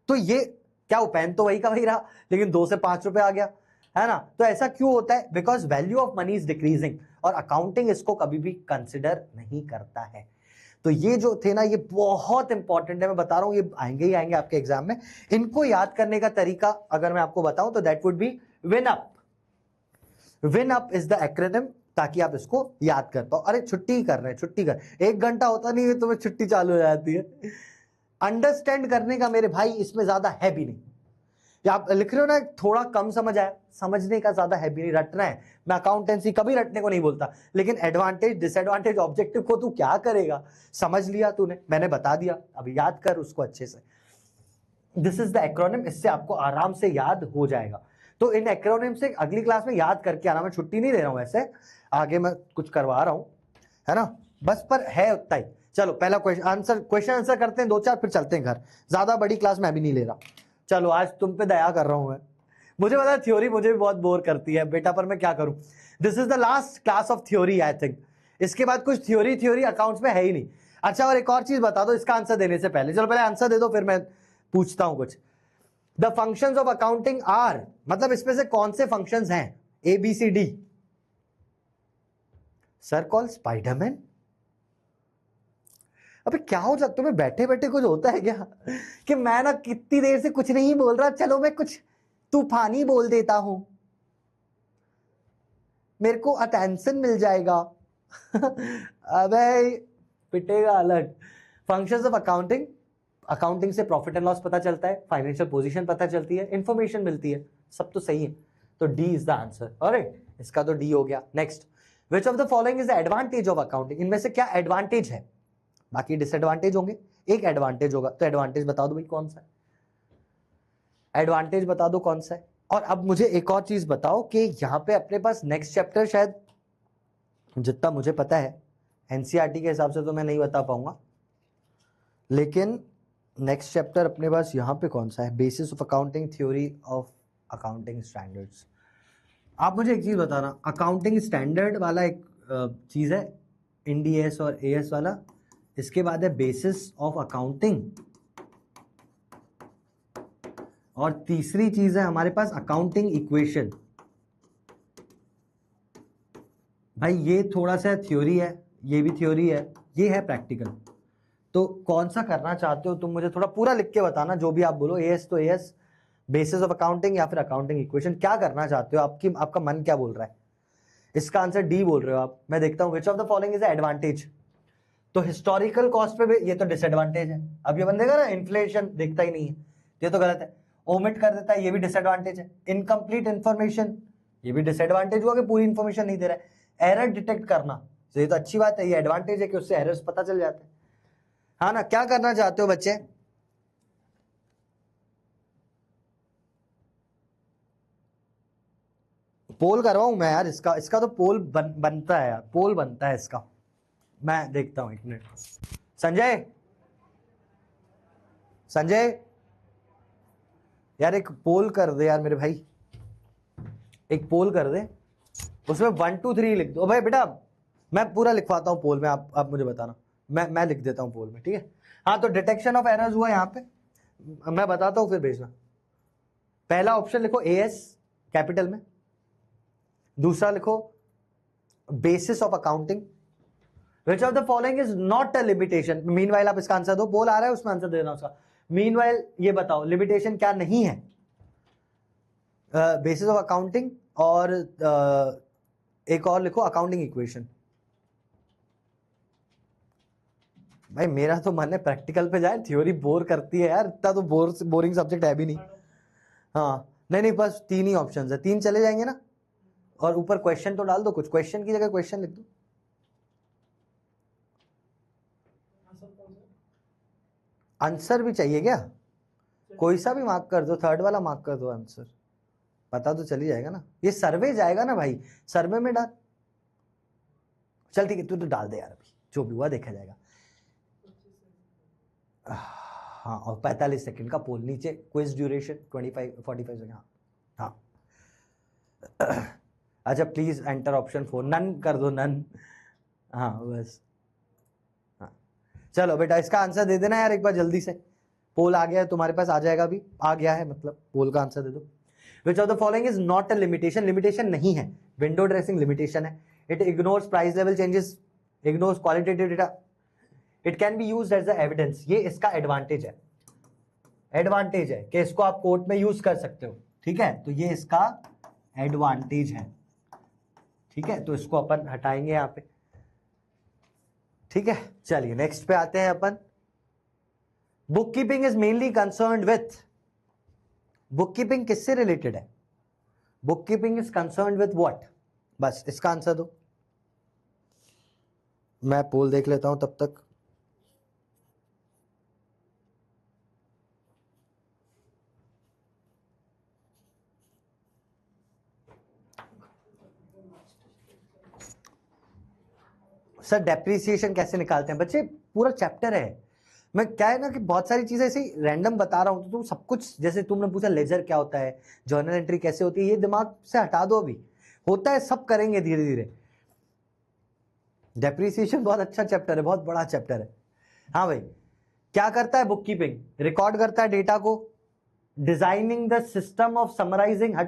तो ये क्या, वो पेन तो वही का वही रहा, लेकिन 2 से 5 रुपए आ गया, है ना। तो ऐसा क्यों होता है, because value of money is decreasing, और अकाउंटिंग इसको कभी भी कंसिडर नहीं करता है। तो ये जो थे ना, ये बहुत इंपॉर्टेंट है, मैं बता रहा हूं, ये आएंगे ही आएंगे आपके एग्जाम में। इनको याद करने का तरीका अगर मैं आपको बताऊं तो that would be win up. Win up is the acronym, ताकि आप इसको याद कर पाओ। अरे छुट्टी कर रहे हैं, छुट्टी कर, 1 घंटा होता नहीं है तो छुट्टी चालू हो जाती है। अंडरस्टैंड करने का मेरे भाई इसमें ज्यादा है भी नहीं, या आप लिख रहे हो ना थोड़ा कम समझ आया, समझने का ज्यादा है भी नहीं, रटना है। मैं अकाउंटेंसी कभी रटने को नहीं बोलता, लेकिन एडवांटेज डिसएडवांटेज ऑब्जेक्टिव को तू क्या करेगा, समझ लिया तूने, मैंने बता दिया, अब याद कर उसको अच्छे से। दिस इज द एक्रोनिम, इससे आपको आराम से याद हो जाएगा। तो इन एक्रोनिम से अगली क्लास में याद करके आना, मैं छुट्टी नहीं दे रहा हूं वैसे, आगे मैं कुछ करवा रहा हूं, है ना, बस पर है उतना ही। चलो पहला क्वेश्चन आंसर करते हैं 2-4, फिर चलते हैं घर, ज्यादा बड़ी क्लास मैं भी नहीं ले रहा। चलो आज तुम पे दया कर रहा हूं मैं, मुझे पता है थ्योरी मुझे भी बहुत बोर करती है बेटा, पर मैं क्या करूं। This is the last class of theory I think, इसके बाद कुछ थ्योरी अकाउंट्स में है ही नहीं। अच्छा और एक और चीज बता दो इसका आंसर देने से पहले, चलो पहले आंसर दे दो फिर मैं पूछता हूं कुछ। The functions of accounting are, मतलब इसमें से कौन से फंक्शंस हैं, ABCD। सर कॉल स्पाइडरमैन, अबे क्या हो जाता, तुम्हें बैठे बैठे कुछ होता है क्या, कि मैं ना कितनी देर से कुछ नहीं बोल रहा, चलो मैं कुछ तूफानी बोल देता हूं, मेरे को अटेंशन मिल जाएगा। अबे पिटेगा अलग। फंक्शंस ऑफ अकाउंटिंग, अकाउंटिंग से प्रॉफिट एंड लॉस पता चलता है, फाइनेंशियल पोजीशन पता चलती है, इंफॉर्मेशन मिलती है, सब तो सही है, तो D is the answer. Alright, इसका तो डी हो गया। Next, which of the following is the advantage of accounting, इनमें से क्या एडवांटेज है, बाकी डिसएडवांटेज होंगे, एक एडवांटेज होगा, तो एडवांटेज बता दो भाई कौन सा है, एडवांटेज बता दो कौन सा है। और अब मुझे एक और चीज बताओ कि यहाँ पे अपने पास नेक्स्ट चैप्टर शायद, जितना मुझे पता है एनसीईआरटी के हिसाब से तो मैं नहीं बता पाऊंगा, लेकिन नेक्स्ट चैप्टर अपने पास यहाँ पे कौन सा है, basis of accounting, theory of accounting standards. आप मुझे एक चीज बताना, अकाउंटिंग स्टैंडर्ड वाला एक चीज है, IND-AS और AS वाला, इसके बाद है बेसिस ऑफ अकाउंटिंग, और तीसरी चीज है हमारे पास अकाउंटिंग इक्वेशन। भाई ये थोड़ा सा थ्योरी है, ये भी थ्योरी है, ये है प्रैक्टिकल, तो कौन सा करना चाहते हो तुम मुझे थोड़ा पूरा लिख के बताना, जो भी आप बोलो, AS तो AS, बेसिस ऑफ अकाउंटिंग या फिर अकाउंटिंग इक्वेशन, क्या करना चाहते हो, आपका मन क्या बोल रहा है। इसका आंसर डी बोल रहे हो आप, मैं देखता हूं विच of the following is advantage, तो हिस्टोरिकल कॉस्ट पे भी ये तो डिसएडवांटेज है। अब ये बंदेगा ना इन्फ्लेशन देखता ही नहीं है, ये तो गलत है, ओमिट कर देता है, ये भी डिसएडवांटेज है। इनकम्प्लीट इन्फॉर्मेशन, ये भी डिसएडवांटेज हुआ कि पूरी इन्फॉर्मेशन नहीं दे रहा है। एरर डिटेक्ट करना, तो ये तो अच्छी बात है, ये एडवांटेज है कि उससे एरर्स पता चल जाते हैं, हाँ ना। क्या करना चाहते हो बच्चे, पोल करवाऊं मैं यार, इसका तो पोल बनता है यार, पोल बनता है इसका, मैं देखता हूं 1 मिनट। संजय यार एक पोल कर दे यार मेरे भाई, एक पोल कर दे, उसमें 1 2 3 लिख दो भाई बेटा, मैं पूरा लिखवाता हूँ पोल में, आप मुझे बताना, मैं लिख देता हूँ पोल में, ठीक है। हाँ, तो डिटेक्शन ऑफ एरर्स हुआ यहाँ पे, मैं बताता हूँ फिर भेजना। पहला ऑप्शन लिखो AS कैपिटल में, दूसरा लिखो basis of accounting, which of the following is not a limitation. Meanwhile आप इसका आंसर दो, पोल आ रहा है उसमें आंसर देना उसका। मीनवाइल ये बताओ लिमिटेशन क्या नहीं है, बेसिस ऑफ अकाउंटिंग, और एक और लिखो अकाउंटिंग इक्वेशन। भाई मेरा तो मन है प्रैक्टिकल पे जाए, थ्योरी बोर करती है यार, इतना तो बोरिंग सब्जेक्ट है भी नहीं। हाँ नहीं, बस 3 ही ऑप्शन है, 3 चले जाएंगे ना, और ऊपर क्वेश्चन तो डाल दो, कुछ क्वेश्चन की जगह क्वेश्चन लिख दो। आंसर भी चाहिए क्या? कोई सा भी मार्क कर दो, थर्ड वाला मार्क कर दो आंसर, पता तो चल ही जाएगा ना, ये सर्वे जाएगा ना भाई, सर्वे में डाल। चल ठीक है, तू तो डाल दे यार, अभी जो भी हुआ देखा जाएगा। हाँ, और 45 सेकंड का पोल, नीचे क्विज ड्यूरेशन 45 सेकंड। हाँ अच्छा, प्लीज एंटर ऑप्शन 4, नन कर दो, नन। हाँ बस, हाँ चलो बेटा इसका आंसर दे देना यार एक बार जल्दी से, पोल आ गया है तुम्हारे पास, आ जाएगा अभी, आ गया है मतलब, पोल का आंसर दे दो। Which of the following is not a limitation, limitation नहीं है, विंडो ड्रेसिंग लिमिटेशन है। It ignores price level changes, ignores qualitative data, it can be used as the evidence. ये इसका एडवांटेज है, एडवांटेज है कि इसको आप कोर्ट में यूज कर सकते हो, ठीक है, तो ये इसका एडवांटेज है, ठीक है, तो इसको अपन हटाएंगे यहां पे, ठीक है। चलिए नेक्स्ट पे आते हैं अपन। Book keeping is mainly concerned with, bookkeeping किससे रिलेटेड है? Book keeping is concerned with what? बस इसका आंसर दो, मैं पोल देख लेता हूं तब तक। सर डेप्रिसिएशन कैसे निकालते हैं बच्चे, पूरा चैप्टर है, मैं क्या है ना कि बहुत सारी चीजें ऐसे रैंडम बता रहा हूं, तो तुम सब कुछ, जैसे तुमने पूछा लेजर क्या होता है, जर्नल एंट्री कैसे होती है, ये दिमाग से हटा दो, अभी होता है, सब करेंगे धीरे धीरे। डेप्रिसिएशन बहुत अच्छा चैप्टर है, बहुत बड़ा चैप्टर है। हाँ भाई, क्या करता है बुक कीपिंग? रिकॉर्ड करता है डेटा को, designing the system of summarising,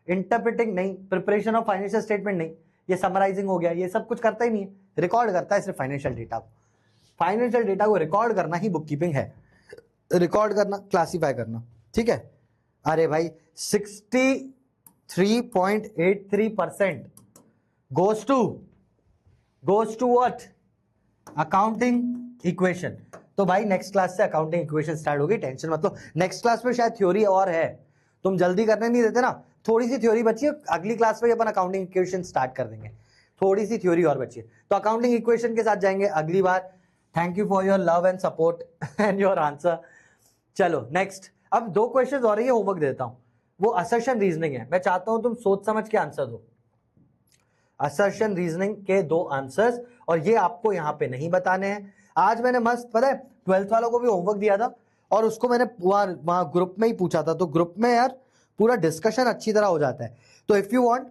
interpreting नहीं, प्रिपरेशन ऑफ फाइनेंशियल स्टेटमेंट नहीं, ये समराइजिंग हो गया, ये सब कुछ करता ही नहीं है, रिकॉर्ड करता है सिर्फ फाइनेंशियल डेटा को। फाइनेंशियल डेटा को रिकॉर्ड करना ही बुक कीपिंग है, रिकॉर्ड करना, क्लासिफाई करना, ठीक है। अरे भाई 63.83% goes to what? Accounting equation. तो भाई नेक्स्ट क्लास से अकाउंटिंग इक्वेशन स्टार्ट होगी, टेंशन मत लो। नेक्स्ट क्लास में शायद थ्योरी और है, तुम जल्दी करने नहीं देते ना, थोड़ी सी थ्योरी बची है, अगली क्लास में अपन अकाउंटिंग इक्वेशन स्टार्ट कर देंगे, थोड़ी सी थ्योरी और बची है, तो अकाउंटिंग इक्वेशन के साथ जाएंगे अगली बार। Thank you for your love and support and your answer. चलो नेक्स्ट, अब 2 क्वेश्चन और ही होमवर्क देता हूं, वो असर्शन रीजनिंग है, मैं चाहता हूं तुम सोच समझ के आंसर दो। असर्शन रीजनिंग के 2 आंसर्स, और ये आपको यहां पे नहीं बताने हैं। आज मैंने मस्त, पता है 12th वालों को भी होमवर्क दिया था, और उसको मैंने वहां ग्रुप में ही पूछा था, तो ग्रुप में यार पूरा डिस्कशन अच्छी तरह हो जाता है। तो इफ यू वांट,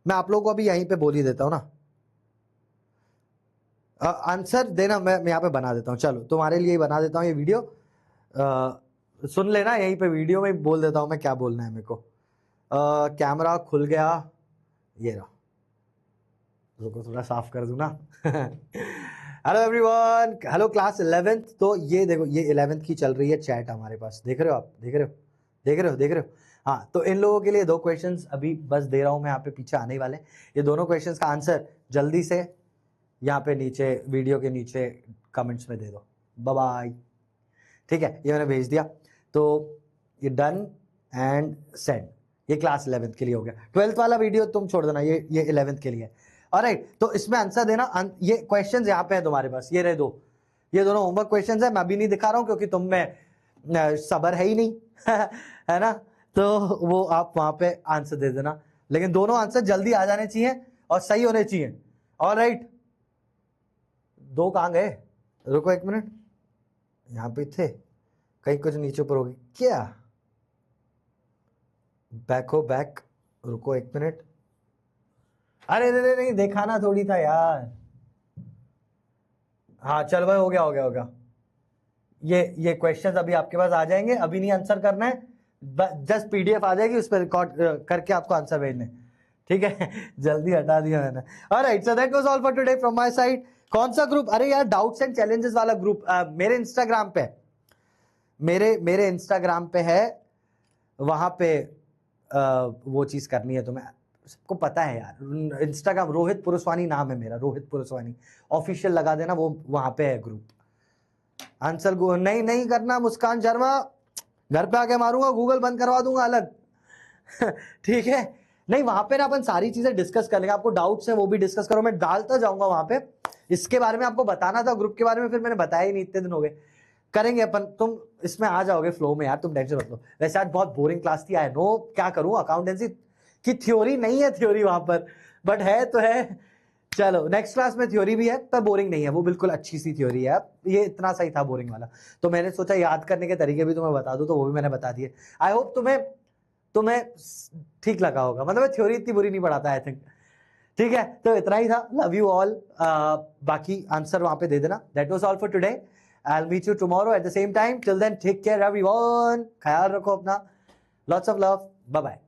मैं आप लोगों को अभी यहीं पे बोल ही देता हूं ना, आंसर देना मैं यहाँ पे बना देता हूँ, चलो तुम्हारे लिए ही बना देता हूँ ये वीडियो, सुन लेना यहीं पे, वीडियो में बोल देता हूँ मैं क्या बोलना है मेरे को। कैमरा खुल गया, ये रहा, रुको थोड़ा साफ कर दूं ना। Hello everyone, hello class 11th। तो ये देखो, ये 11th की चल रही है चैट हमारे पास, देख रहे हो आप, देख रहे हो। हाँ, तो इन लोगों के लिए 2 क्वेश्चंस अभी बस दे रहा हूं मैं, यहाँ पे पीछे आने वाले, ये दोनों क्वेश्चंस का आंसर जल्दी से यहाँ पे नीचे वीडियो के नीचे कमेंट्स में दे दो। बाय बाय, ठीक है, ये मैंने भेज दिया, तो ये डन एंड सेंड, ये क्लास 11th के लिए हो गया। 12th वाला वीडियो तुम छोड़ देना, ये 11th के लिए। ऑलराइट, तो इसमें आंसर देना, ये क्वेश्चंस यहाँ पे है तुम्हारे पास, ये रहे 2, ये दोनों होमवर्क क्वेश्चंस है, मैं अभी नहीं दिखा रहा हूँ क्योंकि तुम में सबर है ही नहीं है ना, तो वो आप वहां पे आंसर दे देना, लेकिन दोनों आंसर जल्दी आ जाने चाहिए और सही होने चाहिए। ऑलराइट, 2 कहाँ गए, रुको 1 मिनट, यहाँ पे थे, कहीं कुछ नीचे ऊपर हो गई क्या, बैक हो बैक, रुको 1 मिनट, अरे नहीं देखा ना थोड़ी था यार, हाँ चल भाई, हो गया हो गया हो गया। ये क्वेश्चंस अभी आपके पास आ जाएंगे, अभी नहीं आंसर करना है, जस्ट पीडीएफ आ जाएगी, उस पर रिकॉर्ड करके आपको आंसर भेजने, ठीक है। जल्दी हटा दिया मैंने। Alright, so that was all for today from my side. कौन सा ग्रुप? अरे यार, डाउट्स एंड चैलेंजेस वाला ग्रुप मेरे इंस्टाग्राम पे, मेरे इंस्टाग्राम पे है, वहां पे वो चीज करनी है तुम्हें, सबको पता है यार, इंस्टाग्राम रोहित पुरुषवानी नाम है मेरा, रोहित पुरुषवानी ऑफिशियल लगा देना, वो वहां पे है ग्रुप। आंसर नहीं नहीं करना मुस्कान शर्मा, घर पे आके मारूंगा, गूगल बंद करवा दूंगा अलग। ठीक है, नहीं वहां पे ना अपन सारी चीजें डिस्कस कर लेंगे, आपको डाउट्स है वो भी डिस्कस करो, मैं डालता जाऊंगा वहां पे। इसके बारे में आपको बताना था ग्रुप के बारे में, फिर मैंने बताया ही नहीं, इतने दिन हो गए। करेंगे अपन, तुम इसमें आ जाओगे फ्लो में यार, तुम टेंशन मत लो। वैसे आज बहुत बोरिंग क्लास थी, आई नो, क्या करूं, अकाउंटेंसी की थ्योरी नहीं है, थ्योरी वहां पर, बट है तो है। चलो नेक्स्ट क्लास में थ्योरी भी है, पर बोरिंग नहीं है, वो बिल्कुल अच्छी सी थ्योरी है, ये इतना सही था बोरिंग वाला। तो मैंने सोचा याद करने के तरीके भी तुम्हें बता दूं, तो वो भी मैंने बता दिए। आई होप तुम्हें ठीक लगा होगा, मतलब थ्योरी इतनी बुरी नहीं पढ़ाता आई थिंक। ठीक है, तो इतना ही था, लव यू ऑल। बाकी आंसर वहां पे दे देना। That was all for today, I will meet you tomorrow at the same time, till then take care everyone, ख्याल रखो अपना, lots of love, bye bye.